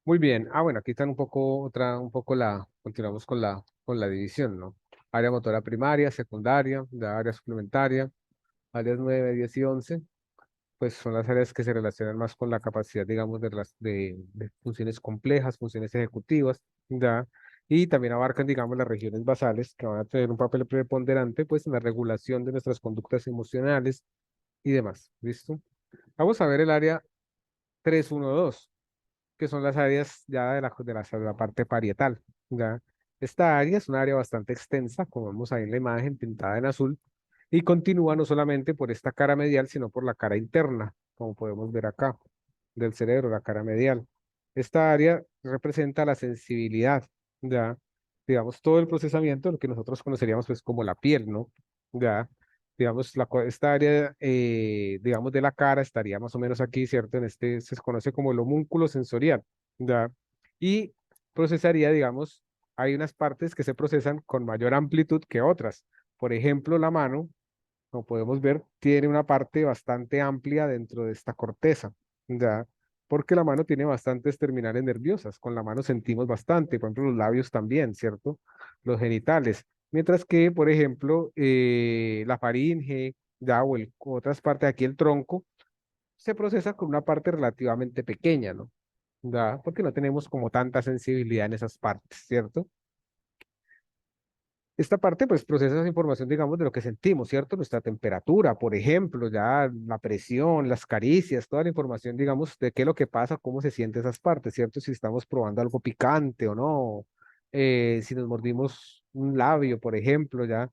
Muy bien. Ah, bueno, aquí están continuamos con la división, ¿no? Área motora primaria, secundaria, la área suplementaria, áreas 9, 10 y 11, pues son las áreas que se relacionan más con la capacidad, digamos, de funciones complejas, funciones ejecutivas, ¿ya? Y también abarcan, digamos, las regiones basales que van a tener un papel preponderante, pues, en la regulación de nuestras conductas emocionales y demás, ¿listo? Vamos a ver el área 312 que son las áreas ya de la parte parietal, ¿ya? Esta área es un área bastante extensa, como vemos ahí en la imagen pintada en azul, y continúa no solamente por esta cara medial, sino por la cara interna, como podemos ver acá, del cerebro, la cara medial. Esta área representa la sensibilidad, ¿ya? Digamos, todo el procesamiento, lo que nosotros conoceríamos pues como la piel, ¿no? ¿Ya? Digamos, esta área, digamos, de la cara estaría más o menos aquí, ¿cierto? Se conoce como el homúnculo sensorial, ¿ya? Y procesaría, digamos, hay unas partes que se procesan con mayor amplitud que otras. Por ejemplo, la mano, como podemos ver, tiene una parte bastante amplia dentro de esta corteza, ¿ya? Porque la mano tiene bastantes terminales nerviosas. Con la mano sentimos bastante, por ejemplo, los labios también, ¿cierto? Los genitales. Mientras que, por ejemplo, la faringe, ya, otras partes de aquí, el tronco, se procesa con una parte relativamente pequeña, ¿no? ¿Ya? Porque no tenemos como tanta sensibilidad en esas partes, ¿cierto? Esta parte, pues, procesa esa información, digamos, de lo que sentimos, ¿cierto? Nuestra temperatura, por ejemplo, ya la presión, las caricias, toda la información, digamos, de qué es lo que pasa, cómo se sienten esas partes, ¿cierto? Si estamos probando algo picante o no, si nos mordimos un labio, por ejemplo, ya.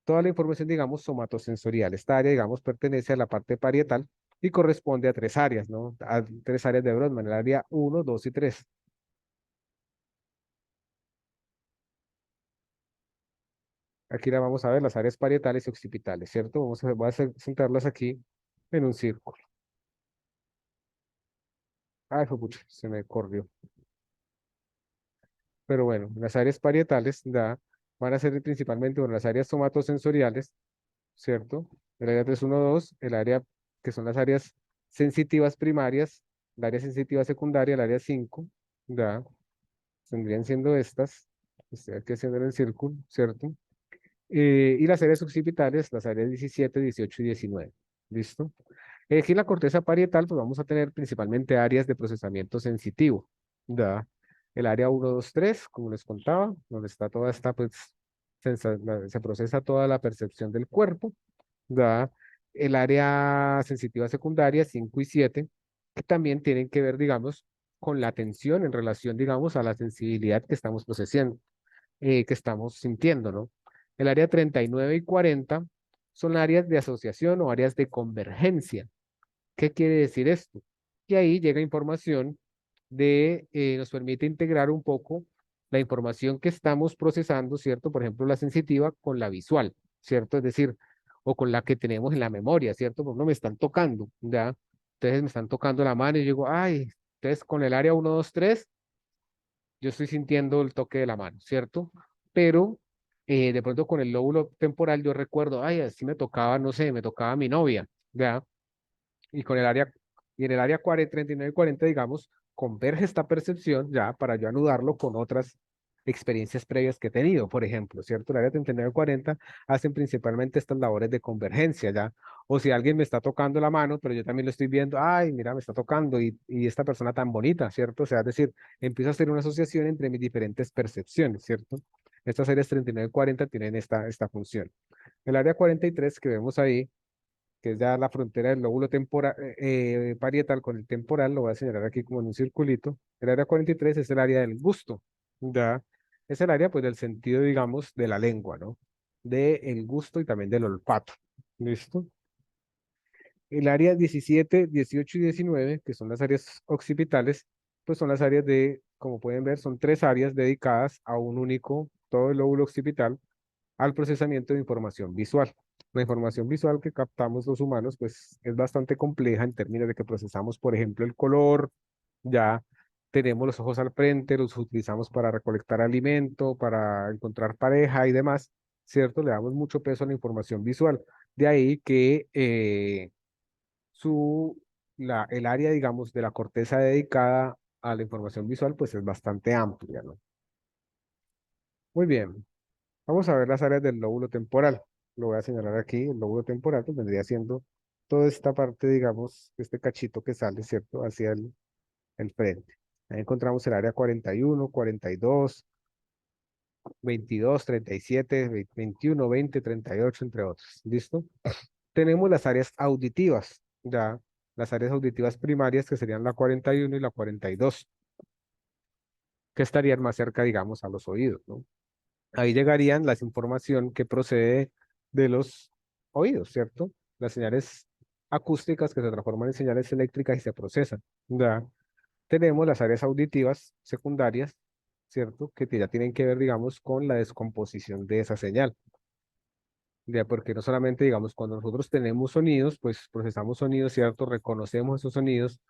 Toda la información, digamos, somatosensorial. Esta área, digamos, pertenece a la parte parietal y corresponde a tres áreas, ¿no? A tres áreas de Brodmann, el área uno, 2 y 3. Aquí la vamos a ver, las áreas parietales y occipitales, ¿cierto? Voy a centrarlas aquí en un círculo. Ay, fue pucha, se me corrió. Pero bueno, las áreas parietales van a ser principalmente, bueno, las áreas somatosensoriales, ¿cierto? El área 312, el área que son las áreas sensitivas primarias, el área sensitiva secundaria, el área 5, ¿da? Tendrían siendo estas, estoy aquí haciendo el círculo, ¿cierto? Y las áreas occipitales, las áreas 17, 18 y 19. ¿Listo? Aquí en la corteza parietal, pues vamos a tener principalmente áreas de procesamiento sensitivo. ¿Da? El área uno 2 3 como les contaba, donde está toda esta, pues, se procesa toda la percepción del cuerpo. ¿Da? El área sensitiva secundaria 5 y 7 que también tienen que ver, digamos, con la atención en relación, digamos, a la sensibilidad que estamos procesando, que estamos sintiendo, ¿no? El área 39 y 40 son áreas de asociación o áreas de convergencia. ¿Qué quiere decir esto? Que ahí llega información nos permite integrar un poco la información que estamos procesando, ¿cierto? Por ejemplo, la sensitiva con la visual, ¿cierto? Es decir, o con la que tenemos en la memoria, ¿cierto? Porque no me están tocando, ¿ya? Entonces me están tocando la mano y yo digo, ay, entonces con el área uno 2 3 yo estoy sintiendo el toque de la mano, ¿cierto? Pero de pronto con el lóbulo temporal yo recuerdo, ay, así me tocaba, no sé, me tocaba a mi novia, ¿ya? Y con el área, y en el área 40, 39 y 40, digamos, converge esta percepción ya para yo anudarlo con otras experiencias previas que he tenido, por ejemplo, ¿cierto? El área 39 y 40 hacen principalmente estas labores de convergencia, ¿ya? O si alguien me está tocando la mano, pero yo también lo estoy viendo, ay, mira, me está tocando y esta persona tan bonita, ¿cierto? O sea, es decir, empiezo a hacer una asociación entre mis diferentes percepciones, ¿cierto? Estas áreas 39 y 40 tienen esta función. El área 43 que vemos ahí que es ya la frontera del lóbulo temporal, parietal con el temporal, lo voy a señalar aquí como en un circulito. El área 43 es el área del gusto, ¿ya? Es el área, pues, del sentido, digamos, de la lengua, ¿no? Del gusto y también del olfato, ¿listo? El área 17, 18 y 19, que son las áreas occipitales, pues son las áreas como pueden ver, son tres áreas dedicadas a un único, todo el lóbulo occipital, al procesamiento de información visual. La información visual que captamos los humanos, pues es bastante compleja en términos de que procesamos, por ejemplo, el color, ya tenemos los ojos al frente, los utilizamos para recolectar alimento, para encontrar pareja y demás, ¿cierto? Le damos mucho peso a la información visual. De ahí que el área, digamos, de la corteza dedicada a la información visual, pues es bastante amplia, ¿no? Muy bien. Vamos a ver las áreas del lóbulo temporal. Lo voy a señalar aquí. El lóbulo temporal pues, vendría siendo toda esta parte, digamos, este cachito que sale, ¿cierto? Hacia el frente. Ahí encontramos el área 41, 42, 22, 37, 21, 20, 38, entre otros. ¿Listo? Tenemos las áreas auditivas, ya. Las áreas auditivas primarias que serían la 41 y la 42, que estarían más cerca, digamos, a los oídos, ¿no? Ahí llegarían las información que procede de los oídos, ¿cierto? Las señales acústicas que se transforman en señales eléctricas y se procesan. Ya tenemos las áreas auditivas secundarias, ¿cierto? Que ya tienen que ver, digamos, con la descomposición de esa señal. Ya, porque no solamente, digamos, cuando nosotros tenemos sonidos, pues procesamos sonidos, ¿cierto? Reconocemos esos sonidos,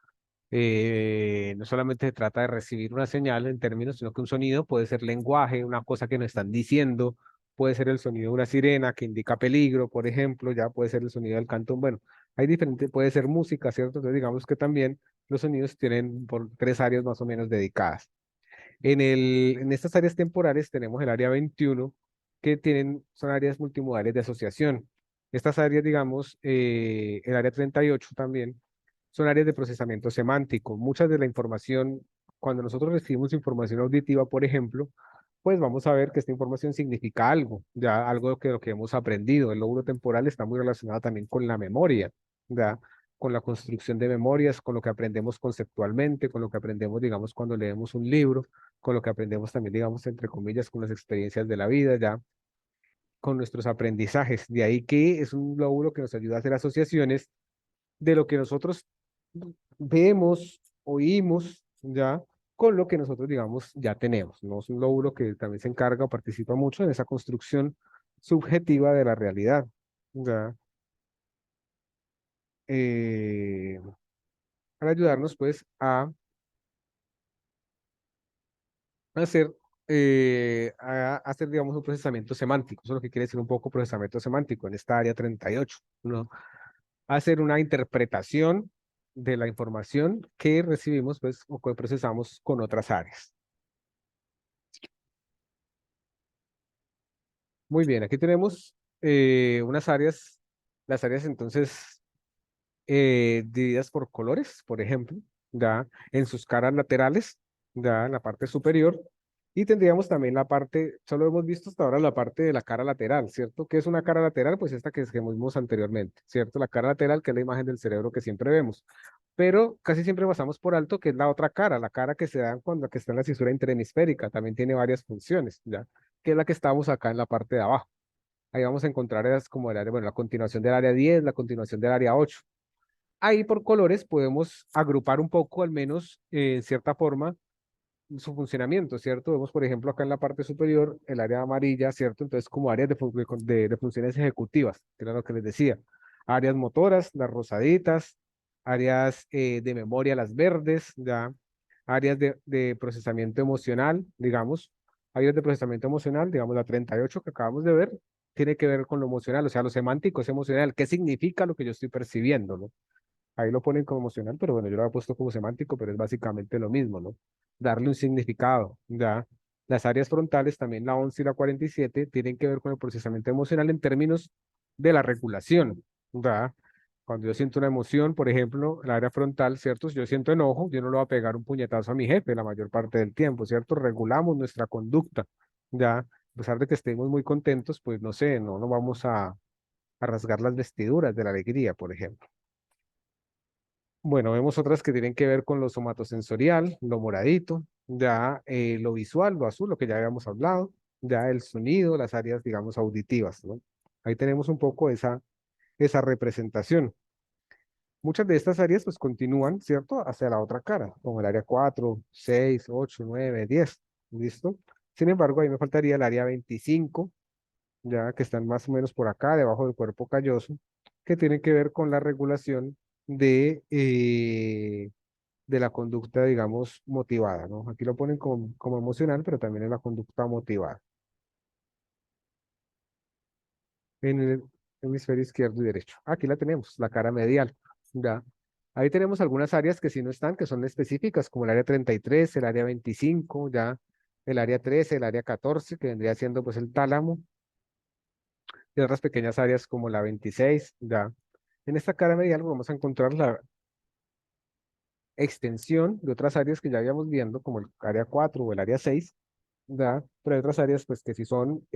no solamente se trata de recibir una señal en términos, sino que un sonido puede ser lenguaje, una cosa que nos están diciendo, puede ser el sonido de una sirena que indica peligro, por ejemplo, ya puede ser el sonido del cantón. Bueno, hay diferentes, puede ser música, ¿cierto? Entonces digamos que también los sonidos tienen por tres áreas más o menos dedicadas. En estas áreas temporales tenemos el área 21, que son áreas multimodales de asociación. Estas áreas, digamos, el área 38 también, son áreas de procesamiento semántico. Muchas de la información, cuando nosotros recibimos información auditiva, por ejemplo, pues vamos a ver que esta información significa algo, ya algo que lo que hemos aprendido. El lóbulo temporal está muy relacionado también con la memoria, ¿ya? con la construcción de memorias, con lo que aprendemos conceptualmente, con lo que aprendemos, digamos, cuando leemos un libro, con lo que aprendemos también, digamos, entre comillas, con las experiencias de la vida, ya, con nuestros aprendizajes. De ahí que es un lóbulo que nos ayuda a hacer asociaciones de lo que nosotros vemos, oímos, ya, con lo que nosotros, digamos, ya tenemos, ¿no? Es un lóbulo que también se encarga o participa mucho en esa construcción subjetiva de la realidad, ya, eh, para ayudarnos, pues, a hacer, a hacer, digamos, un procesamiento semántico. Eso es lo que quiere decir un poco procesamiento semántico en esta área 38, ¿no? Hacer una interpretación de la información que recibimos, pues, o que procesamos con otras áreas. Muy bien, aquí tenemos unas áreas, las áreas entonces divididas por colores, por ejemplo, ya en sus caras laterales, ya en la parte superior, y tendríamos también la parte, solo hemos visto hasta ahora la parte de la cara lateral, ¿cierto? ¿Qué es una cara lateral? Pues esta que vimos anteriormente, ¿cierto? La cara lateral, que es la imagen del cerebro que siempre vemos, pero casi siempre pasamos por alto, que es la otra cara, la cara que se da cuando que está en la cisura interhemisférica, también tiene varias funciones, ¿ya? Que es la que estamos acá en la parte de abajo. Ahí vamos a encontrar áreas como el área, bueno, la continuación del área 10, la continuación del área 8. Ahí por colores podemos agrupar un poco, al menos en cierta forma, su funcionamiento, ¿cierto? Vemos, por ejemplo, acá en la parte superior el área amarilla, ¿cierto? Entonces, como áreas de funciones ejecutivas, que era lo que les decía. Áreas motoras, las rosaditas, áreas de memoria, las verdes, ya. Áreas de procesamiento emocional, digamos. Áreas de procesamiento emocional, digamos, la 38 que acabamos de ver, tiene que ver con lo emocional, o sea, lo semántico es emocional. ¿Qué significa lo que yo estoy percibiendo, no? Ahí lo ponen como emocional, pero bueno, yo lo he puesto como semántico, pero es básicamente lo mismo, ¿no? Darle un significado, ¿ya? Las áreas frontales, también la 11 y la 47, tienen que ver con el procesamiento emocional en términos de la regulación, ¿ya? Cuando yo siento una emoción, por ejemplo, el área frontal, ¿cierto? Si yo siento enojo, yo no le voy a pegar un puñetazo a mi jefe la mayor parte del tiempo, ¿cierto? Regulamos nuestra conducta, ¿ya? A pesar de que estemos muy contentos, pues no sé, no nos vamos a rasgar las vestiduras de la alegría, por ejemplo. Bueno, vemos otras que tienen que ver con lo somatosensorial, lo moradito, ya lo visual, lo azul, lo que ya habíamos hablado, ya el sonido, las áreas, digamos, auditivas, ¿no? Ahí tenemos un poco esa representación. Muchas de estas áreas pues continúan, ¿cierto? Hacia la otra cara, como el área 4, 6, 8, 9, 10, ¿listo? Sin embargo, ahí me faltaría el área 25, ya que están más o menos por acá, debajo del cuerpo calloso, que tienen que ver con la regulación de la conducta, digamos, motivada, ¿no? Aquí lo ponen como emocional, pero también es la conducta motivada. En el hemisferio izquierdo y derecho. Aquí la tenemos, la cara medial, ¿ya? Ahí tenemos algunas áreas que sí no están, que son específicas, como el área 33, el área 25, ya, el área 13, el área 14, que vendría siendo pues el tálamo, y otras pequeñas áreas como la 26, ya. En esta cara medial vamos a encontrar la extensión de otras áreas que ya habíamos viendo, como el área 4 o el área 6, ¿ya? Pero hay otras áreas pues que sí son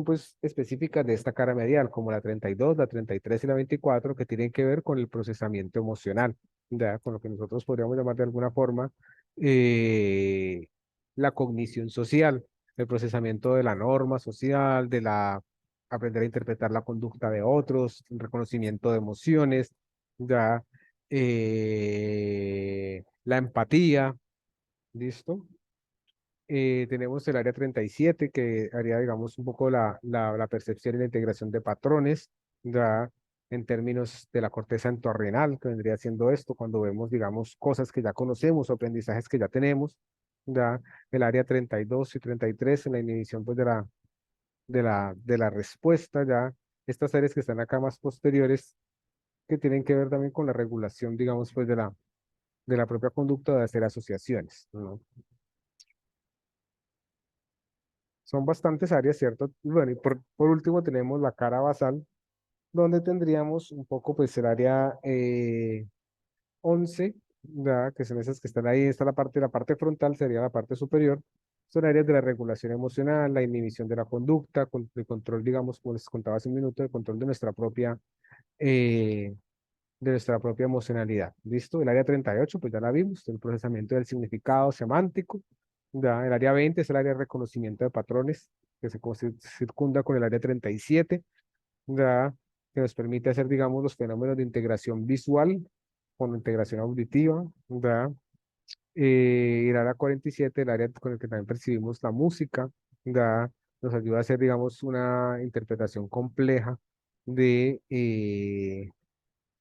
pues específicas de esta cara medial, como la 32, la 33 y la 24, que tienen que ver con el procesamiento emocional, ¿ya? Con lo que nosotros podríamos llamar de alguna forma eh, la cognición social, el procesamiento de la norma social, de la aprender a interpretar la conducta de otros, el reconocimiento de emociones, ya la empatía, ¿listo? Tenemos el área 37 que haría, digamos, un poco la percepción y la integración de patrones, ya en términos de la corteza entorrenal, que vendría siendo esto, cuando vemos, digamos, cosas que ya conocemos o aprendizajes que ya tenemos, ya el área 32 y 33 en la inhibición pues, de la respuesta, ya estas áreas que están acá más posteriores, que tienen que ver también con la regulación, digamos, pues de la propia conducta de hacer asociaciones, ¿no? Son bastantes áreas, ¿cierto? Bueno, y por último tenemos la cara basal, donde tendríamos un poco pues el área 11, ¿verdad? Que son esas que están ahí, está la parte frontal sería la parte superior. Son áreas de la regulación emocional, la inhibición de la conducta, el control, digamos, como les contaba hace un minuto, el control de nuestra propia de nuestra propia emocionalidad. ¿Listo? El área 38 pues ya la vimos, el procesamiento del significado semántico. Ya, el área 20 es el área de reconocimiento de patrones, que se circunda con el área 37, ya, que nos permite hacer, digamos, los fenómenos de integración visual con integración auditiva, ya. El área 47, el área con el que también percibimos la música, ya, nos ayuda a hacer, digamos, una interpretación compleja de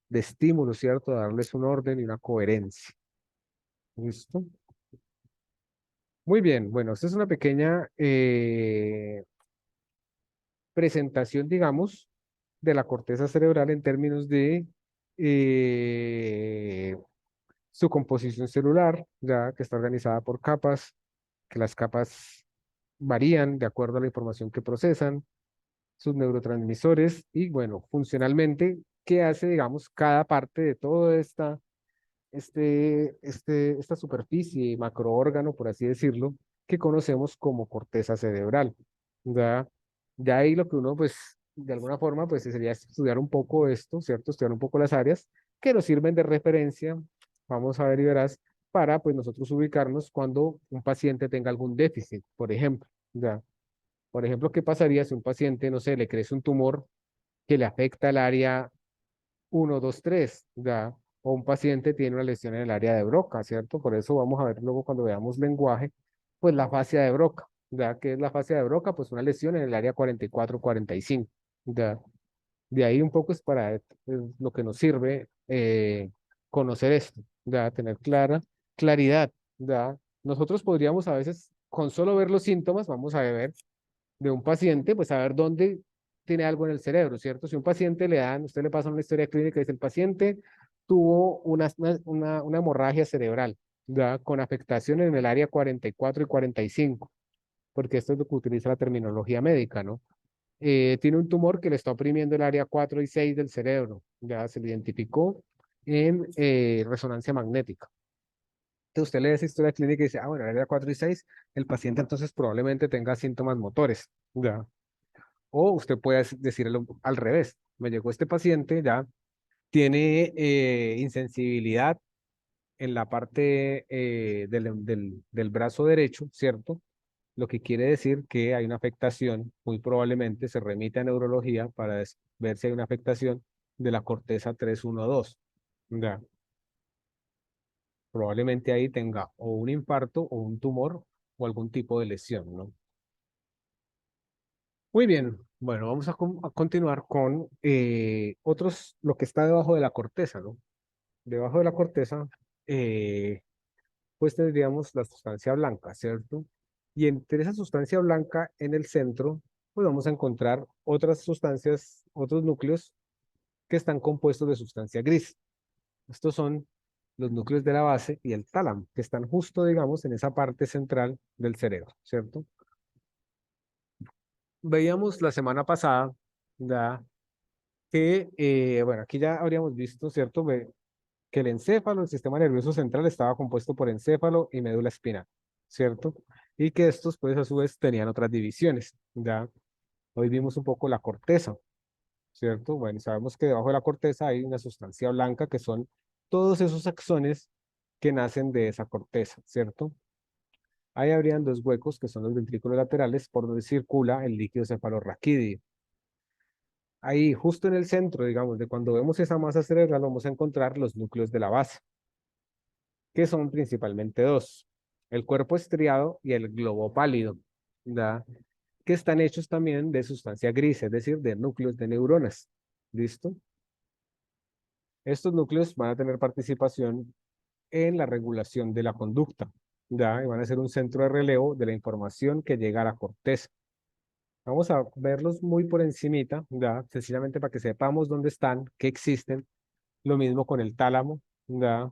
estímulos, ¿cierto? Darles un orden y una coherencia. ¿Listo? Muy bien, bueno, esta es una pequeña presentación, digamos, de la corteza cerebral en términos de eh, su composición celular, ya que está organizada por capas, que las capas varían de acuerdo a la información que procesan, sus neurotransmisores y, bueno, funcionalmente, qué hace, digamos, cada parte de toda esta superficie, macroórgano, por así decirlo, que conocemos como corteza cerebral. ¿Ya? Ya ahí lo que uno, pues, de alguna forma, pues, sería estudiar un poco esto, ¿cierto? Estudiar un poco las áreas que nos sirven de referencia, vamos a ver y verás, para, pues, nosotros ubicarnos cuando un paciente tenga algún déficit, por ejemplo. ¿Ya? Por ejemplo, ¿qué pasaría si un paciente, no sé, le crece un tumor que le afecta el área 1, 2, 3, ¿ya? O un paciente tiene una lesión en el área de Broca, ¿cierto? Por eso vamos a ver luego cuando veamos lenguaje, pues la fascia de Broca, ¿ya? ¿Qué es la fascia de Broca? Pues una lesión en el área 44, 45, ¿ya? De ahí un poco es para lo que nos sirve conocer esto, ¿ya? Tener claridad, ¿ya? Nosotros podríamos a veces, con solo ver los síntomas, vamos a ver de un paciente, pues saber dónde tiene algo en el cerebro, ¿cierto? Si un paciente le dan, usted le pasa una historia clínica y dice, el paciente tuvo una hemorragia cerebral, ¿ya? Con afectación en el área 44 y 45, porque esto es lo que utiliza la terminología médica, ¿no? Tiene un tumor que le está oprimiendo el área 4 y 6 del cerebro, ya se le identificó en resonancia magnética. Entonces usted lee esa historia clínica y dice, ah, bueno, el área 4 y 6 el paciente entonces probablemente tenga síntomas motores, ¿ya? O usted puede decirlo al revés. Me llegó este paciente, ya tiene insensibilidad en la parte del brazo derecho, ¿cierto? Lo que quiere decir que hay una afectación, muy probablemente se remite a neurología para ver si hay una afectación de la corteza 312. Ya, probablemente ahí tenga o un infarto o un tumor o algún tipo de lesión, ¿no? Muy bien, bueno, vamos a continuar con lo que está debajo de la corteza, ¿no? Debajo de la corteza, eh, pues tendríamos la sustancia blanca, ¿cierto? Y entre esa sustancia blanca en el centro, pues vamos a encontrar otras sustancias, otros núcleos que están compuestos de sustancia gris. Estos son los núcleos de la base y el tálamo, que están justo, digamos, en esa parte central del cerebro, ¿cierto? Veíamos la semana pasada, ya que, bueno, aquí ya habríamos visto, ¿cierto? Que el encéfalo, el sistema nervioso central, estaba compuesto por encéfalo y médula espinal, ¿cierto? Y que estos, pues, a su vez, tenían otras divisiones, ¿ya? Hoy vimos un poco la corteza, ¿cierto? Bueno, sabemos que debajo de la corteza hay una sustancia blanca que son todos esos axones que nacen de esa corteza, ¿cierto? Ahí habrían dos huecos que son los ventrículos laterales por donde circula el líquido cefalorraquídeo. Ahí, justo en el centro, digamos, de cuando vemos esa masa cerebral, vamos a encontrar los núcleos de la base, que son principalmente dos, el cuerpo estriado y el globo pálido, ¿da? Que están hechos también de sustancia gris, es decir, de núcleos de neuronas. ¿Listo? Estos núcleos van a tener participación en la regulación de la conducta, ¿da? Y van a ser un centro de relevo de la información que llega a la corteza. Vamos a verlos muy por encimita, ¿da? Sencillamente para que sepamos dónde están, que existen. Lo mismo con el tálamo, ¿da?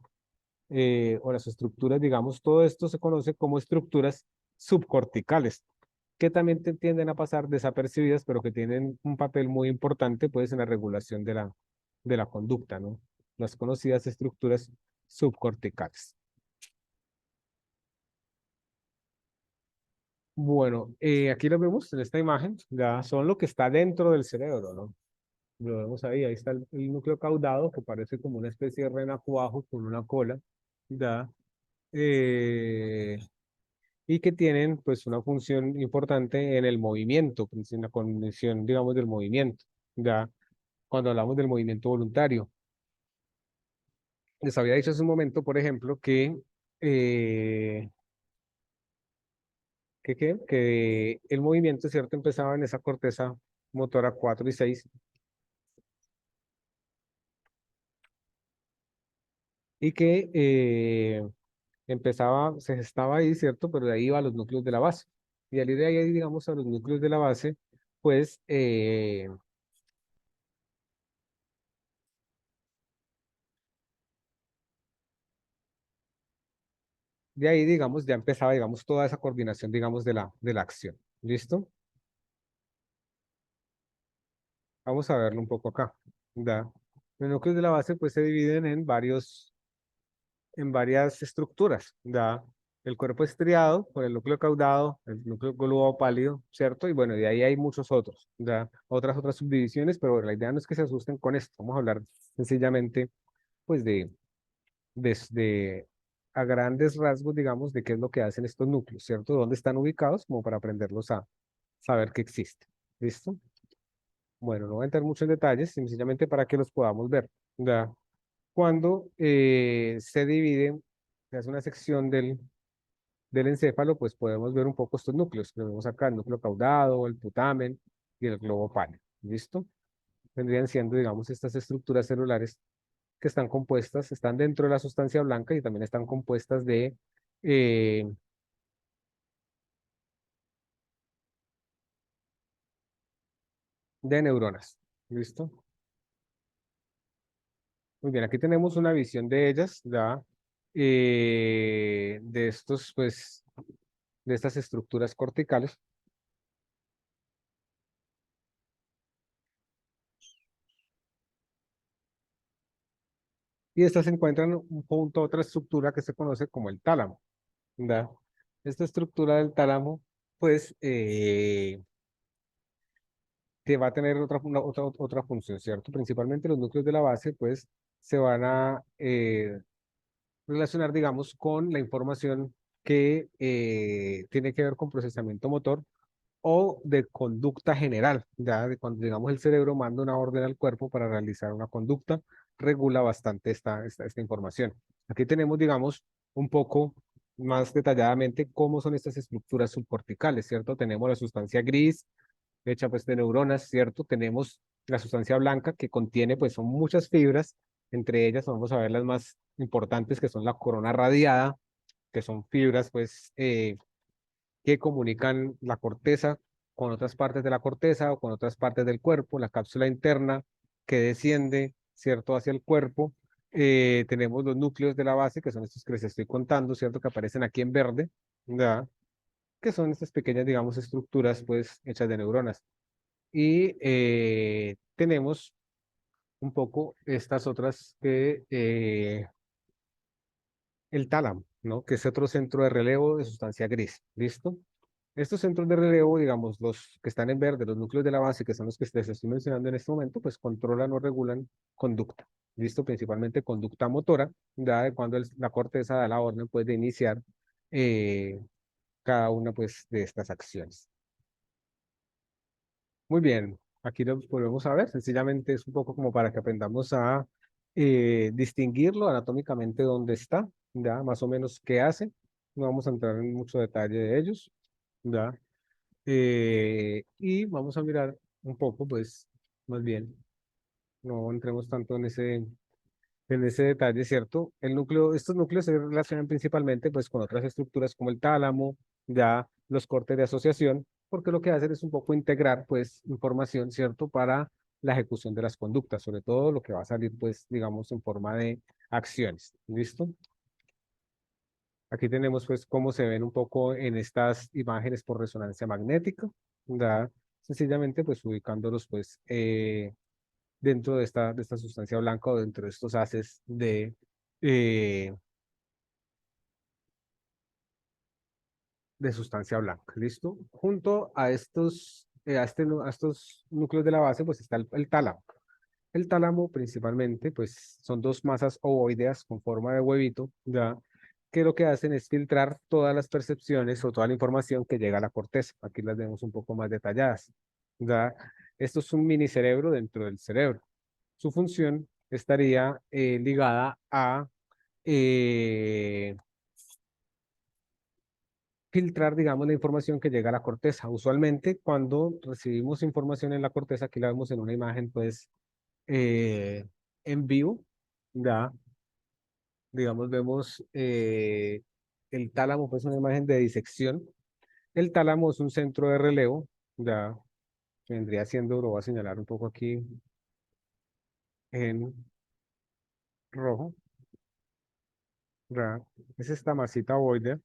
O las estructuras, digamos, todo esto se conoce como estructuras subcorticales, que también tienden a pasar desapercibidas, pero que tienen un papel muy importante, pues, en la regulación de la conducta, ¿no? Las conocidas estructuras subcorticales. Bueno, aquí lo vemos en esta imagen, ya son lo que está dentro del cerebro, ¿no? Lo vemos ahí, ahí está el núcleo caudado, que parece como una especie de renacuajo con una cola, ¿ya? Eh, y que tienen pues una función importante en el movimiento, pues, en la condición, digamos, del movimiento, ¿ya? Cuando hablamos del movimiento voluntario. Les había dicho hace un momento, por ejemplo, eh, que el movimiento, ¿cierto? Empezaba en esa corteza motora 4 y 6 y que empezaba, se gestaba ahí, ¿cierto? Pero de ahí iba a los núcleos de la base. Y al ir de ahí, digamos, a los núcleos de la base, pues de ahí, digamos, ya empezaba, digamos, toda esa coordinación, digamos, de la acción. ¿Listo? Vamos a verlo un poco acá. ¿Da? Los núcleos de la base, pues, se dividen en varias estructuras, ¿da? El cuerpo estriado por el núcleo caudado, el núcleo globo pálido, ¿cierto? Y bueno, de ahí hay muchos otros, ¿da? Otras subdivisiones, pero la idea no es que se asusten con esto. Vamos a hablar sencillamente, pues, de a grandes rasgos, digamos, de qué es lo que hacen estos núcleos, ¿cierto? ¿Dónde están ubicados? Como para aprenderlos a saber que existen. ¿Listo? Bueno, no voy a entrar mucho en detalles, sencillamente para que los podamos ver, ¿da? Cuando se divide, se hace una sección del encéfalo, pues podemos ver un poco estos núcleos que vemos acá, el núcleo caudado, el putamen y el globo pálido. ¿Listo? Vendrían siendo, digamos, estas estructuras celulares que están compuestas, están dentro de la sustancia blanca y también están compuestas eh, de neuronas. ¿Listo? Muy bien, aquí tenemos una visión de ellas, ¿ya? De estos, pues, de estas estructuras corticales. Y estas se encuentran junto a otra estructura que se conoce como el tálamo, ¿ya? Esta estructura del tálamo, pues, que va a tener otra función, ¿cierto? Principalmente los núcleos de la base, pues, se van a relacionar, digamos, con la información que tiene que ver con procesamiento motor o de conducta general, ya de cuando, digamos, el cerebro manda una orden al cuerpo para realizar una conducta, regula bastante esta información. Aquí tenemos, digamos, un poco más detalladamente cómo son estas estructuras subcorticales, ¿cierto? Tenemos la sustancia gris, hecha pues de neuronas, ¿cierto? Tenemos la sustancia blanca que contiene pues son muchas fibras, entre ellas vamos a ver las más importantes que son la corona radiada, que son fibras pues que comunican la corteza con otras partes de la corteza o con otras partes del cuerpo, la cápsula interna que desciende, ¿cierto?, hacia el cuerpo. Tenemos los núcleos de la base, que son estos que les estoy contando, ¿cierto?, que aparecen aquí en verde, ¿ya? Que son estas pequeñas, digamos, estructuras, pues, hechas de neuronas. Y tenemos un poco estas otras el tálamo, ¿no? Que es otro centro de relevo de sustancia gris. ¿Listo? Estos centros de relevo, digamos, los que están en verde, los núcleos de la base, que son los que les estoy mencionando en este momento, pues controlan o regulan conducta. ¿Listo? Principalmente conducta motora, dada de cuando la corteza da la orden, pues, de iniciar eh, cada una, pues, de estas acciones. Muy bien, aquí lo volvemos a ver, sencillamente es un poco como para que aprendamos a distinguirlo anatómicamente dónde está, ya, más o menos qué hace. No vamos a entrar en mucho detalle de ellos, ya. Y vamos a mirar un poco, pues, más bien, no entremos tanto en ese detalle, ¿cierto? Estos núcleos se relacionan principalmente pues con otras estructuras como el tálamo, ya los cortes de asociación, porque lo que hacen es un poco integrar pues información, ¿cierto? Para la ejecución de las conductas, sobre todo lo que va a salir pues digamos en forma de acciones, ¿listo? Aquí tenemos pues cómo se ven un poco en estas imágenes por resonancia magnética, ¿ya? Sencillamente pues ubicándolos pues dentro de esta sustancia blanca o dentro de estos haces eh, de sustancia blanca. ¿Listo? Junto a estos núcleos de la base, pues está el tálamo. El tálamo principalmente, pues son dos masas ovoideas con forma de huevito, ¿ya? Que lo que hacen es filtrar todas las percepciones o toda la información que llega a la corteza. Aquí las vemos un poco más detalladas, ¿ya? Esto es un mini cerebro dentro del cerebro. Su función estaría ligada a eh, filtrar, digamos, la información que llega a la corteza. Usualmente, cuando recibimos información en la corteza, aquí la vemos en una imagen, pues, eh, en vivo, ya, digamos, vemos el tálamo, pues, una imagen de disección. El tálamo es un centro de relevo, ya, vendría siendo, lo voy a señalar un poco aquí en rojo, ya, es esta masita ovoide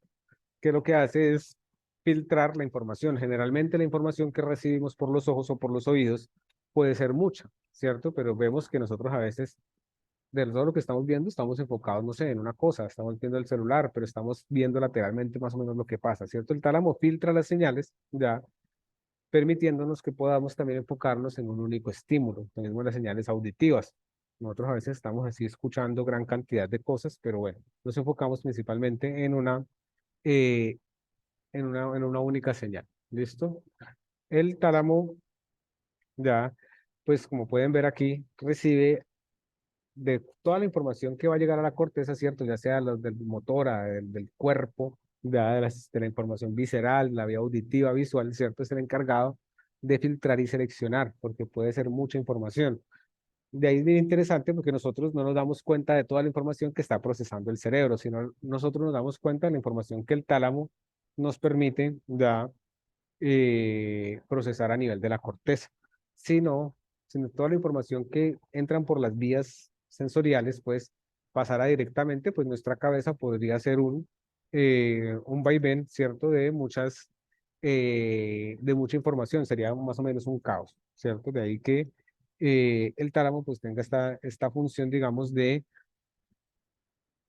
que lo que hace es filtrar la información. Generalmente la información que recibimos por los ojos o por los oídos puede ser mucha, ¿cierto? Pero vemos que nosotros a veces, de todo lo que estamos viendo, estamos enfocados, no sé, en una cosa, estamos viendo el celular, pero estamos viendo lateralmente más o menos lo que pasa, ¿cierto? El tálamo filtra las señales, ya, permitiéndonos que podamos también enfocarnos en un único estímulo, tenemos las señales auditivas. Nosotros a veces estamos así escuchando gran cantidad de cosas, pero bueno, nos enfocamos principalmente eh, en una única señal. ¿Listo? El tálamo ya, pues como pueden ver aquí, recibe de toda la información que va a llegar a la corteza, ¿cierto? Ya sea los del motor, del cuerpo, ya de la información visceral, la vía auditiva, visual, ¿cierto? Es el encargado de filtrar y seleccionar, porque puede ser mucha información. De ahí es bien interesante porque nosotros no nos damos cuenta de toda la información que está procesando el cerebro, sino nosotros nos damos cuenta de la información que el tálamo nos permite ya procesar a nivel de la corteza, sino, sino toda la información que entran por las vías sensoriales, pues pasará directamente, pues nuestra cabeza podría ser un vaivén, ¿cierto? De mucha información, sería más o menos un caos, ¿cierto? De ahí que el tálamo pues tenga esta función, digamos, de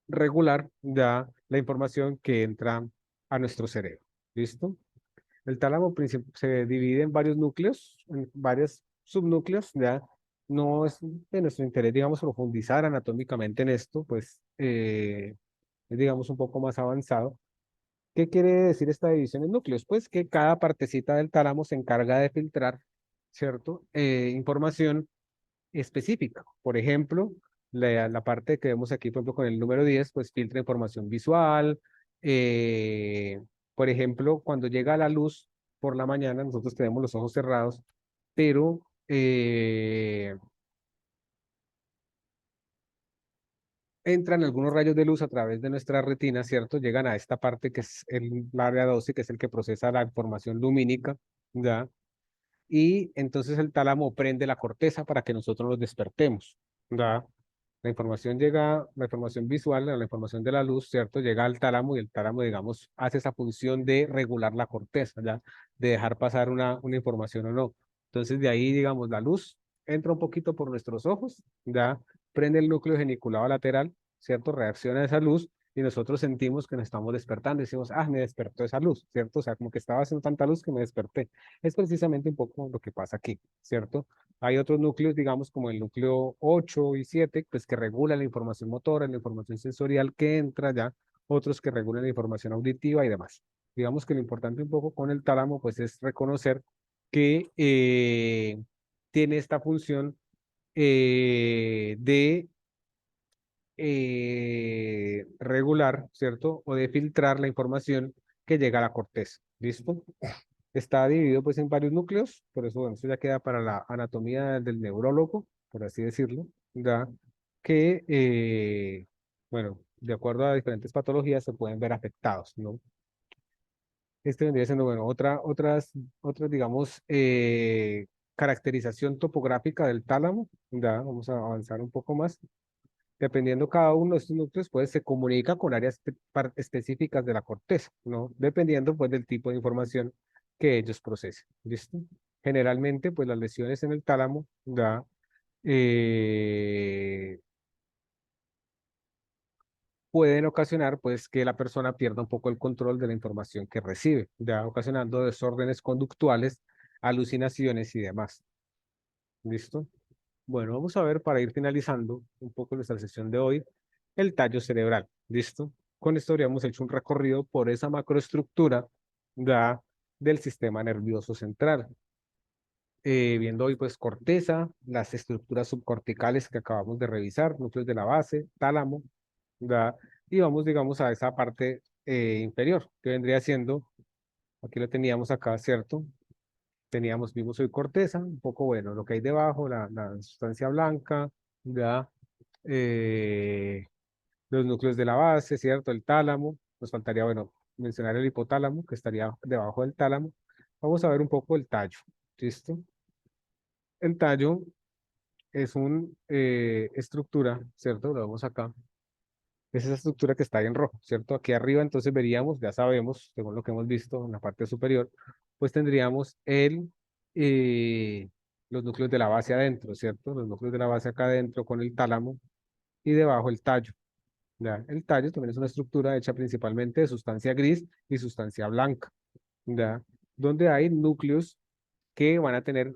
regular ya la información que entra a nuestro cerebro. ¿Listo? El tálamo se divide en varios núcleos, en varios subnúcleos, ya no es de nuestro interés, digamos, profundizar anatómicamente en esto, pues es, digamos, un poco más avanzado. ¿Qué quiere decir esta división en núcleos? Pues que cada partecita del tálamo se encarga de filtrar, ¿cierto? Información específica. Por ejemplo, la parte que vemos aquí, por ejemplo, con el número 10 pues filtra información visual. eh, por ejemplo, cuando llega la luz por la mañana, nosotros tenemos los ojos cerrados, pero entran algunos rayos de luz a través de nuestra retina, ¿cierto? Llegan a esta parte que es el área 12, que es el que procesa la información lumínica, ¿ya? Y entonces el tálamo prende la corteza para que nosotros nos despertemos, ¿ya? La información llega, la información visual, la información de la luz, ¿cierto? Llega al tálamo y el tálamo, digamos, hace esa función de regular la corteza, ¿ya? De dejar pasar una información o no. Entonces, de ahí, digamos, la luz entra un poquito por nuestros ojos, ¿ya? Prende el núcleo geniculado lateral, ¿cierto? Reacciona a esa luz y nosotros sentimos que nos estamos despertando. Decimos, ah, me despertó esa luz, ¿cierto? O sea, como que estaba haciendo tanta luz que me desperté. Es precisamente un poco lo que pasa aquí, ¿cierto? Hay otros núcleos, digamos, como el núcleo 8 y 7 pues que regulan la información motora, la información sensorial que entra ya, otros que regulan la información auditiva y demás. Digamos que lo importante un poco con el tálamo, pues es reconocer que tiene esta función de regular, ¿cierto? O de filtrar la información que llega a la corteza. ¿Listo? Está dividido pues en varios núcleos, por eso, bueno, eso ya queda para la anatomía del neurólogo, por así decirlo, ya que, bueno, de acuerdo a diferentes patologías se pueden ver afectados, ¿no? Este vendría siendo, bueno, otras, digamos, caracterización topográfica del tálamo, ya vamos a avanzar un poco más. Dependiendo cada uno de estos núcleos, pues se comunica con áreas específicas de la corteza, ¿no? Dependiendo pues del tipo de información que ellos procesen, ¿listo? Generalmente, pues las lesiones en el tálamo eh, pueden ocasionar pues que la persona pierda un poco el control de la información que recibe, ya ocasionando desórdenes conductuales, alucinaciones y demás, ¿listo? Bueno, vamos a ver para ir finalizando un poco nuestra sesión de hoy, el tallo cerebral. ¿Listo? Con esto habríamos hecho un recorrido por esa macroestructura da, del sistema nervioso central. Viendo hoy pues corteza, las estructuras subcorticales que acabamos de revisar, núcleos de la base, tálamo, ¿da? Y vamos, digamos, a esa parte inferior, que vendría siendo, aquí lo teníamos acá, ¿cierto? Teníamos, vimos hoy corteza, un poco bueno, lo que hay debajo, la sustancia blanca, ¿da? Eh, los núcleos de la base, ¿cierto? El tálamo, nos faltaría, bueno, mencionar el hipotálamo, que estaría debajo del tálamo. Vamos a ver un poco el tallo, ¿listo? El tallo es una estructura, ¿cierto? Lo vemos acá. Es esa estructura que está ahí en rojo, ¿cierto? Aquí arriba entonces veríamos, ya sabemos, según lo que hemos visto en la parte superior, pues tendríamos eh, los núcleos de la base adentro, ¿cierto? Los núcleos de la base acá adentro con el tálamo y debajo el tallo. ¿Ya? El tallo también es una estructura hecha principalmente de sustancia gris y sustancia blanca, ¿ya? Donde hay núcleos que van a tener,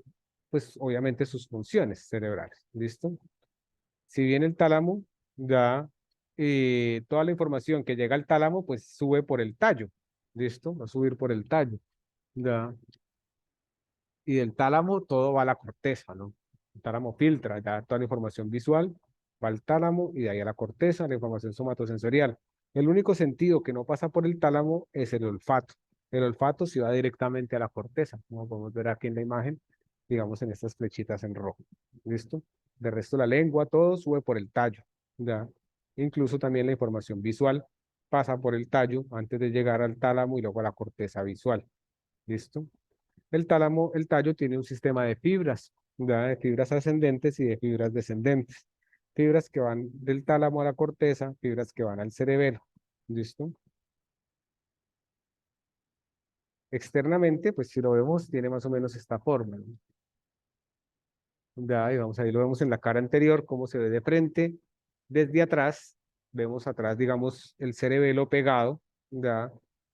pues obviamente, sus funciones cerebrales, ¿listo? Si bien el tálamo da toda la información que llega al tálamo, pues sube por el tallo, ¿listo? Va a subir por el tallo, ¿ya? Y del tálamo todo va a la corteza, ¿no? El tálamo filtra ya toda la información visual, va al tálamo y de ahí a la corteza, la información somatosensorial. El único sentido que no pasa por el tálamo es el olfato. El olfato sí va directamente a la corteza, como podemos ver aquí en la imagen, digamos en estas flechitas en rojo. ¿Listo? De resto la lengua, todo sube por el tallo, ¿ya? Incluso también la información visual pasa por el tallo antes de llegar al tálamo y luego a la corteza visual. ¿Listo? El tálamo, el tallo tiene un sistema de fibras, ¿ya? De fibras ascendentes y de fibras descendentes. Fibras que van del tálamo a la corteza, fibras que van al cerebelo. ¿Listo? Externamente, pues si lo vemos, tiene más o menos esta forma, ¿no? Ya, y vamos ahí, lo vemos en la cara anterior, cómo se ve de frente. Desde atrás, vemos atrás, digamos, el cerebelo pegado, ya,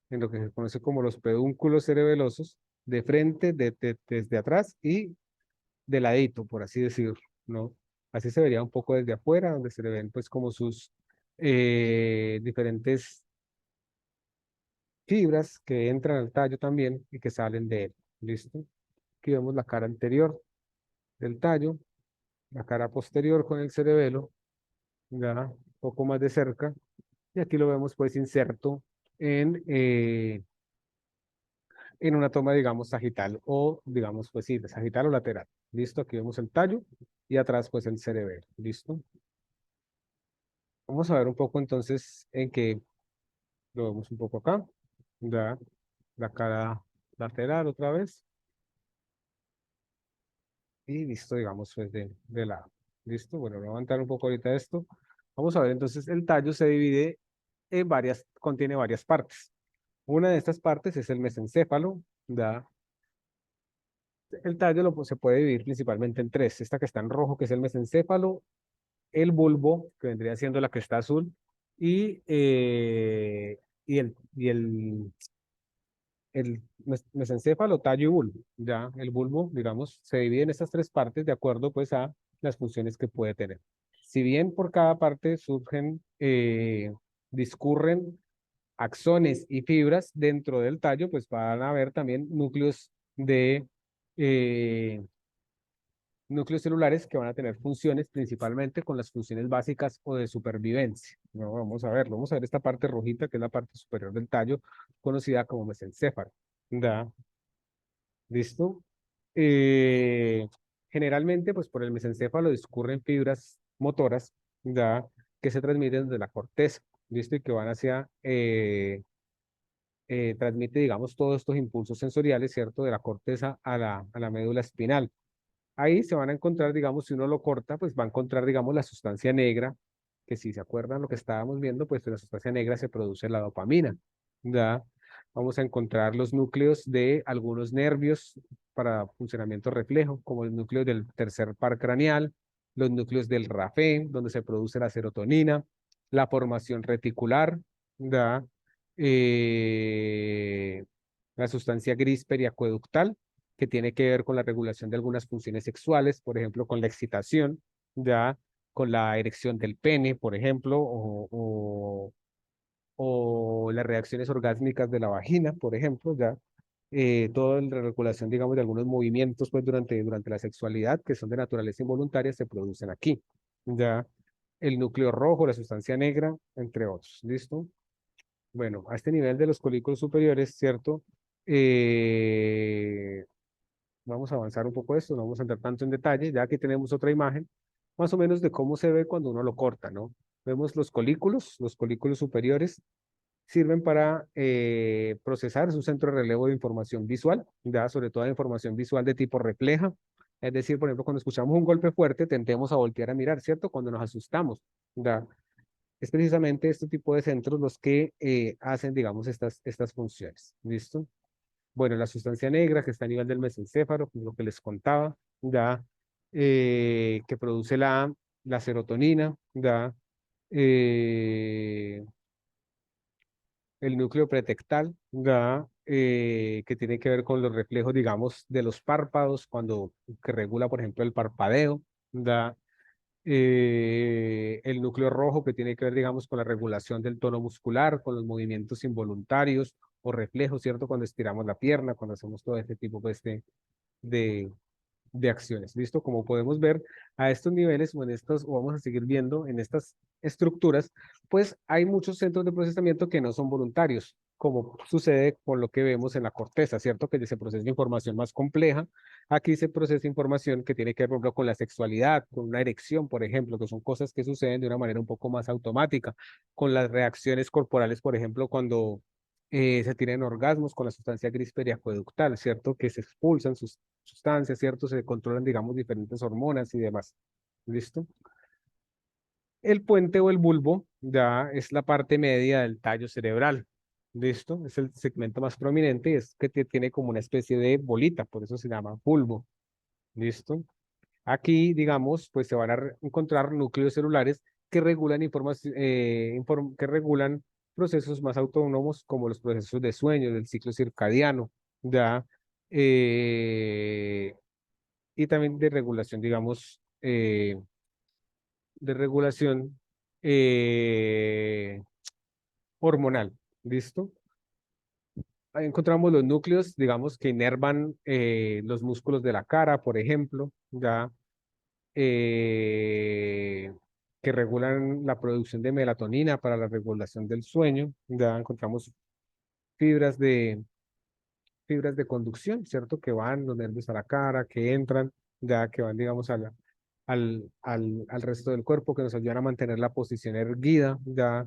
en lo que se conoce como los pedúnculos cerebelosos, de frente, desde atrás y de ladito, por así decirlo, ¿no? Así se vería un poco desde afuera, donde se le ven pues como sus diferentes fibras que entran al tallo también y que salen de él. ¿Listo? Aquí vemos la cara anterior del tallo, la cara posterior con el cerebelo, ya un poco más de cerca, y aquí lo vemos pues inserto en una toma, digamos, sagital o, digamos, pues sí, de sagital o lateral. ¿Listo? Aquí vemos el tallo y atrás pues el cerebelo. ¿Listo? Vamos a ver un poco entonces en que lo vemos un poco acá. Ya, la cara lateral otra vez. Y listo, digamos, pues de lado. Listo, bueno, voy a levantar un poco ahorita esto. Vamos a ver, entonces el tallo se divide en varias, contiene varias partes. Una de estas partes es el mesencéfalo. Ya, el tallo se puede dividir principalmente en tres. Esta que está en rojo, que es el mesencéfalo, el bulbo, que vendría siendo la que está azul, y, eh, y el mesencéfalo, tallo y bulbo. Ya el bulbo, digamos, se divide en estas tres partes de acuerdo pues a las funciones que puede tener. Si bien por cada parte surgen, discurren axones y fibras dentro del tallo, pues van a haber también eh, núcleos celulares que van a tener funciones principalmente con las funciones básicas o de supervivencia. No, vamos a ver esta parte rojita que es la parte superior del tallo, conocida como mesencéfalo. ¿Da? ¿Listo? Eh, Generalmente, pues por el mesencéfalo discurren fibras motoras, ¿da? Que se transmiten desde la corteza, ¿listo? Y que van hacia, transmite, digamos, todos estos impulsos sensoriales, ¿cierto? De la corteza a la médula espinal. Ahí se van a encontrar, digamos, si uno lo corta, pues va a encontrar, digamos, la sustancia negra, que si se acuerdan lo que estábamos viendo, pues de la sustancia negra se produce la dopamina, ¿ya? Vamos a encontrar los núcleos de algunos nervios para funcionamiento reflejo, como el núcleo del tercer par craneal, los núcleos del RAFE, donde se produce la serotonina, la formación reticular, ¿ya? Eh, la sustancia gris periacueductal, que tiene que ver con la regulación de algunas funciones sexuales, por ejemplo, con la excitación, ya, con la erección del pene, por ejemplo, o las reacciones orgásmicas de la vagina, por ejemplo, ya. Toda la regulación, digamos, de algunos movimientos, pues, durante la sexualidad, que son de naturaleza involuntaria, se producen aquí. Ya, el núcleo rojo, la sustancia negra, entre otros. ¿Listo? Bueno, a este nivel de los folículos superiores, ¿cierto? Eh, Vamos a avanzar un poco esto, no vamos a entrar tanto en detalle, ya que tenemos otra imagen, más o menos de cómo se ve cuando uno lo corta, ¿no? Vemos los folículos superiores sirven para procesar, es un centro de relevo de información visual, ya sobre todo de información visual de tipo refleja. Es decir, por ejemplo, cuando escuchamos un golpe fuerte, tendemos a voltear a mirar, ¿cierto? Cuando nos asustamos, ya. Es precisamente este tipo de centros los que hacen, digamos, estas funciones. ¿Listo? Bueno, la sustancia negra que está a nivel del mesencéfalo, como lo que les contaba, ya, que produce la serotonina, ya, eh, el núcleo pretectal, ya, que tiene que ver con los reflejos, digamos, de los párpados, que regula, por ejemplo, el parpadeo, ya, el núcleo rojo que tiene que ver, digamos, con la regulación del tono muscular, con los movimientos involuntarios o reflejos, ¿cierto? Cuando estiramos la pierna, cuando hacemos todo este tipo, pues, de, de acciones. ¿Listo? Como podemos ver, a estos niveles o vamos a seguir viendo en estas estructuras, pues hay muchos centros de procesamiento que no son voluntarios, como sucede con lo que vemos en la corteza, ¿cierto? Que se procesa información más compleja. Aquí se procesa información que tiene que ver, por ejemplo, con la sexualidad, con una erección, por ejemplo, que son cosas que suceden de una manera un poco más automática, con las reacciones corporales, por ejemplo, cuando se tienen orgasmos con la sustancia gris periacueductal, ¿cierto? Que se expulsan sus sustancias, ¿cierto? Se controlan, digamos, diferentes hormonas y demás. ¿Listo? El puente o el bulbo ya es la parte media del tallo cerebral. ¿Listo? Es el segmento más prominente y es que tiene como una especie de bolita, por eso se llama bulbo. ¿Listo? Aquí, digamos, pues se van a encontrar núcleos celulares que regulan que regulan procesos más autónomos como los procesos de sueño, del ciclo circadiano, ya, eh, y también de regulación, digamos, de regulación eh, hormonal. ¿Listo? Ahí encontramos los núcleos, digamos, que inervan los músculos de la cara, por ejemplo, ya, eh, que regulan la producción de melatonina para la regulación del sueño. Ya encontramos fibras de, fibras de conducción, ¿cierto? Que van los nervios a la cara, que entran, ya que van, digamos, al resto del cuerpo, que nos ayudan a mantener la posición erguida, ya.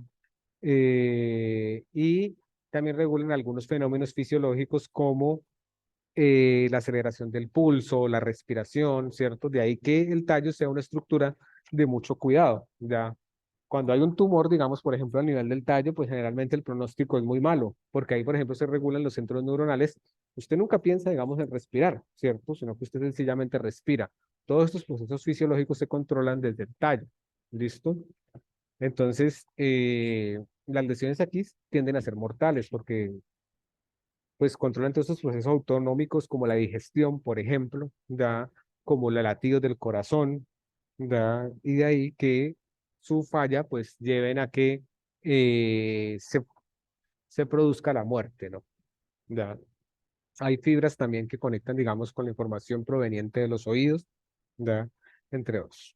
Y también regulan algunos fenómenos fisiológicos como la aceleración del pulso, la respiración, ¿cierto? De ahí que el tallo sea una estructura de mucho cuidado, ¿ya? Cuando hay un tumor, digamos, por ejemplo, a nivel del tallo, pues generalmente el pronóstico es muy malo, porque ahí, por ejemplo, se regulan los centros neuronales. Usted nunca piensa, digamos, en respirar, ¿cierto? Sino que usted sencillamente respira. Todos estos procesos fisiológicos se controlan desde el tallo, ¿listo? Entonces, las lesiones aquí tienden a ser mortales porque pues controlan todos estos procesos autonómicos como la digestión, por ejemplo, ¿da? Como los latidos del corazón, ¿da? Y de ahí que su falla pues lleven a que se produzca la muerte, ¿no? ¿Da? Hay fibras también que conectan, digamos, con la información proveniente de los oídos, ¿da? Entre otros.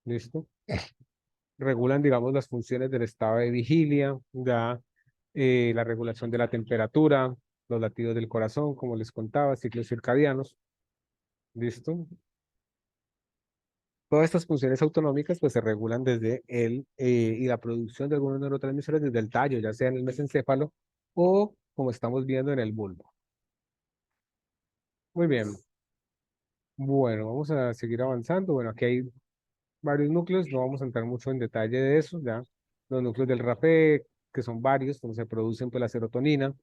¿Listo? Regulan, digamos, las funciones del estado de vigilia, ¿da? La regulación de la temperatura, los latidos del corazón, como les contaba, ciclos circadianos. ¿Listo? Todas estas funciones autonómicas pues se regulan desde y la producción de algunos neurotransmisores desde el tallo, ya sea en el mesencéfalo o como estamos viendo en el bulbo. Muy bien. Bueno, vamos a seguir avanzando. Bueno, aquí hay varios núcleos, no vamos a entrar mucho en detalle de eso, ya. Los núcleos del rapé, que son varios, donde se producen pues la serotonina,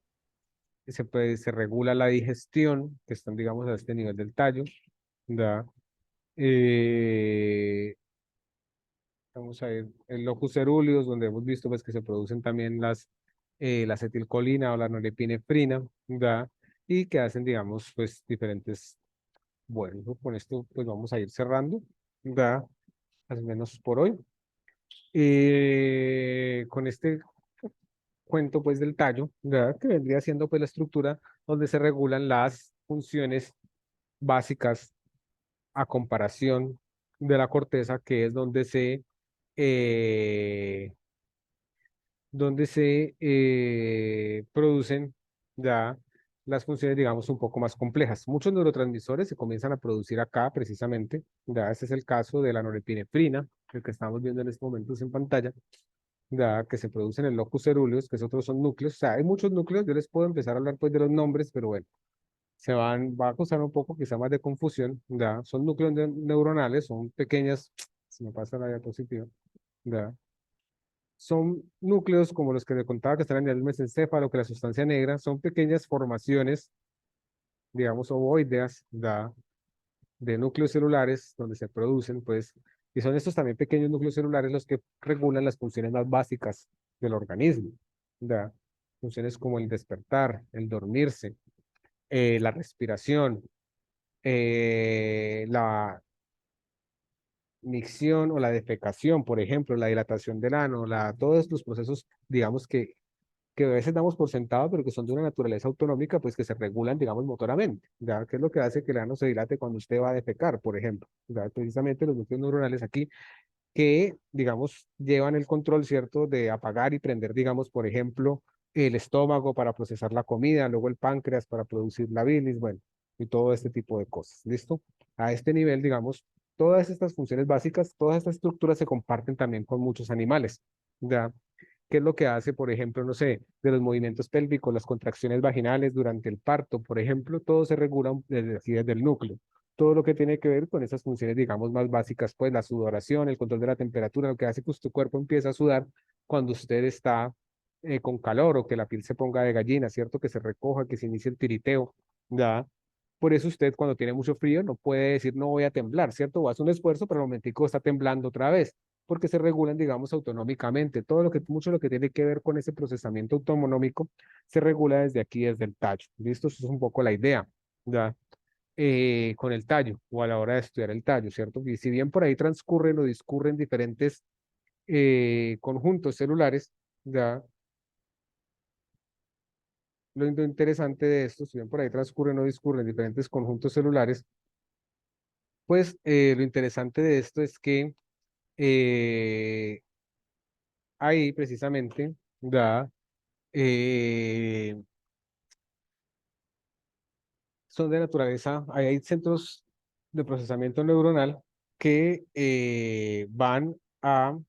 se regula la digestión, que están, digamos, a este nivel del tallo, ya. Eh, Vamos a ver, el locus ceruleus, donde hemos visto pues, que se producen también la acetilcolina o la norepinefrina, ¿da? y que hacen, digamos, pues diferentes, bueno, con esto pues vamos a ir cerrando, ya, al menos por hoy. Con este cuento pues del tallo, ya, que vendría siendo pues la estructura donde se regulan las funciones básicas a comparación de la corteza, que es eh, donde se producen ya las funciones, digamos, un poco más complejas. Muchos neurotransmisores se comienzan a producir acá precisamente. Ya este es el caso de la norepinefrina, el que estamos viendo en estos momentos en pantalla, ya que se produce en el locus ceruleus, que es otros son núcleos. O sea, hay muchos núcleos. Yo les puedo empezar a hablar pues de los nombres, pero bueno, va a costar un poco quizá más de confusión. Ya son núcleos neuronales, son pequeñas, se me pasa la diapositiva, ya son núcleos como los que le contaba que están en el mesencéfalo, que la sustancia negra, son pequeñas formaciones, digamos, ovoideas, de núcleos celulares donde se producen, pues, y son estos también pequeños núcleos celulares los que regulan las funciones más básicas del organismo, ¿da? Funciones como el despertar, el dormirse, la respiración, la micción o la defecación, por ejemplo, la dilatación del ano, todos estos procesos, digamos que a veces damos por sentado, pero que son de una naturaleza autonómica, pues que se regulan, digamos, motoramente, ¿ya? ¿Qué es lo que hace que el ano se dilate cuando usted va a defecar, por ejemplo? ¿Ya? Precisamente los núcleos neuronales aquí que, digamos, llevan el control, ¿cierto?, de apagar y prender, digamos, por ejemplo, el estómago para procesar la comida, luego el páncreas para producir la bilis, bueno, y todo este tipo de cosas, ¿listo? A este nivel, digamos, todas estas funciones básicas, todas estas estructuras se comparten también con muchos animales, ¿ya? ¿Qué es lo que hace, por ejemplo, no sé, de los movimientos pélvicos, las contracciones vaginales durante el parto, por ejemplo, todo se regula desde aquí, desde el núcleo? Todo lo que tiene que ver con esas funciones, digamos, más básicas, pues la sudoración, el control de la temperatura, lo que hace que tu cuerpo empiece a sudar cuando usted está con calor o que la piel se ponga de gallina, ¿cierto? Que se recoja, que se inicie el tiriteo, ¿ya? Por eso usted cuando tiene mucho frío no puede decir no voy a temblar, ¿cierto? O hace un esfuerzo, pero al momentico está temblando otra vez, porque se regulan, digamos, autonómicamente. Mucho lo que tiene que ver con ese procesamiento autonómico se regula desde aquí, desde el tallo. ¿Listo? Eso es un poco la idea, ¿ya? Con el tallo o a la hora de estudiar el tallo, ¿cierto? Y si bien por ahí transcurren o discurren diferentes conjuntos celulares, ya lo interesante de esto, si bien por ahí transcurren o discurren diferentes conjuntos celulares, pues lo interesante de esto es que eh, ahí precisamente, ya, eh, son de naturaleza, ahí hay centros de procesamiento neuronal que van a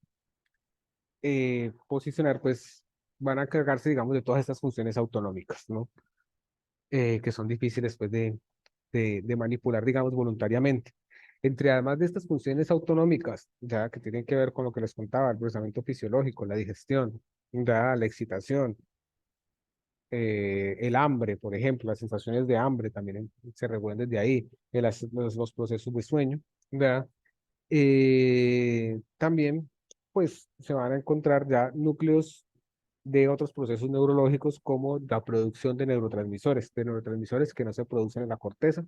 posicionar, pues van a cargarse, digamos, de todas estas funciones autonómicas, ¿no? Que son difíciles, pues, de manipular, digamos, voluntariamente. Entre además de estas funciones autonómicas, ya que tienen que ver con lo que les contaba, el procesamiento fisiológico, la digestión, ya la excitación, el hambre, por ejemplo, las sensaciones de hambre también se regulan desde ahí, los procesos de sueño, ¿verdad? También, pues, se van a encontrar ya núcleos de otros procesos neurológicos como la producción de neurotransmisores que no se producen en la corteza,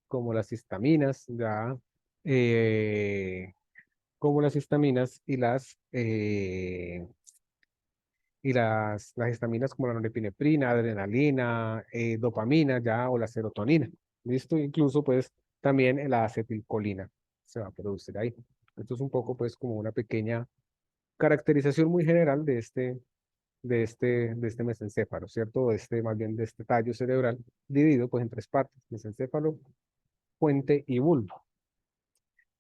como las histaminas, ya, eh, como las histaminas las histaminas como la norepinefrina, adrenalina, dopamina, ya, o la serotonina. ¿Listo? Incluso, pues, también la acetilcolina se va a producir ahí. Esto es un poco, pues, como una pequeña caracterización muy general de este mesencéfalo, ¿cierto? Más bien de este tallo cerebral, dividido, pues, en tres partes: mesencéfalo, puente y bulbo.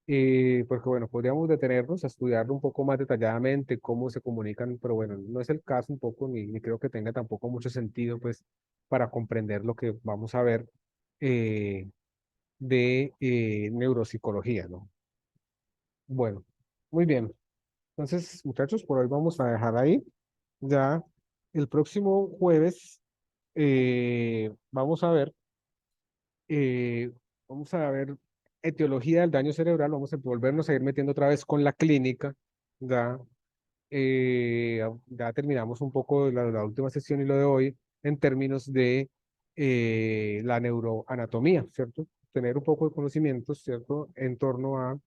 Porque bueno, podríamos detenernos a estudiarlo un poco más detalladamente, cómo se comunican, pero bueno, no es el caso un poco, ni creo que tenga tampoco mucho sentido, pues, para comprender lo que vamos a ver eh, de neuropsicología, ¿no? Bueno, muy bien. Entonces, muchachos, por hoy vamos a dejar ahí. Ya el próximo jueves eh, vamos a ver etiología del daño cerebral, vamos a volvernos a ir metiendo otra vez con la clínica, ya, ya terminamos un poco la última sesión y lo de hoy en términos de la neuroanatomía, ¿cierto? Tener un poco de conocimientos, ¿cierto? En torno a,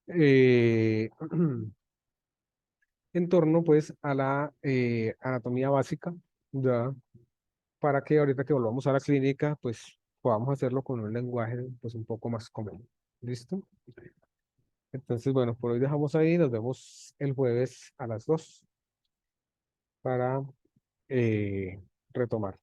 eh, en torno pues a la anatomía básica, ¿ya? Para que ahorita que volvamos a la clínica, pues podamos hacerlo con un lenguaje pues un poco más común. ¿Listo? Entonces, bueno, por hoy dejamos ahí, nos vemos el jueves a las 2 para retomar.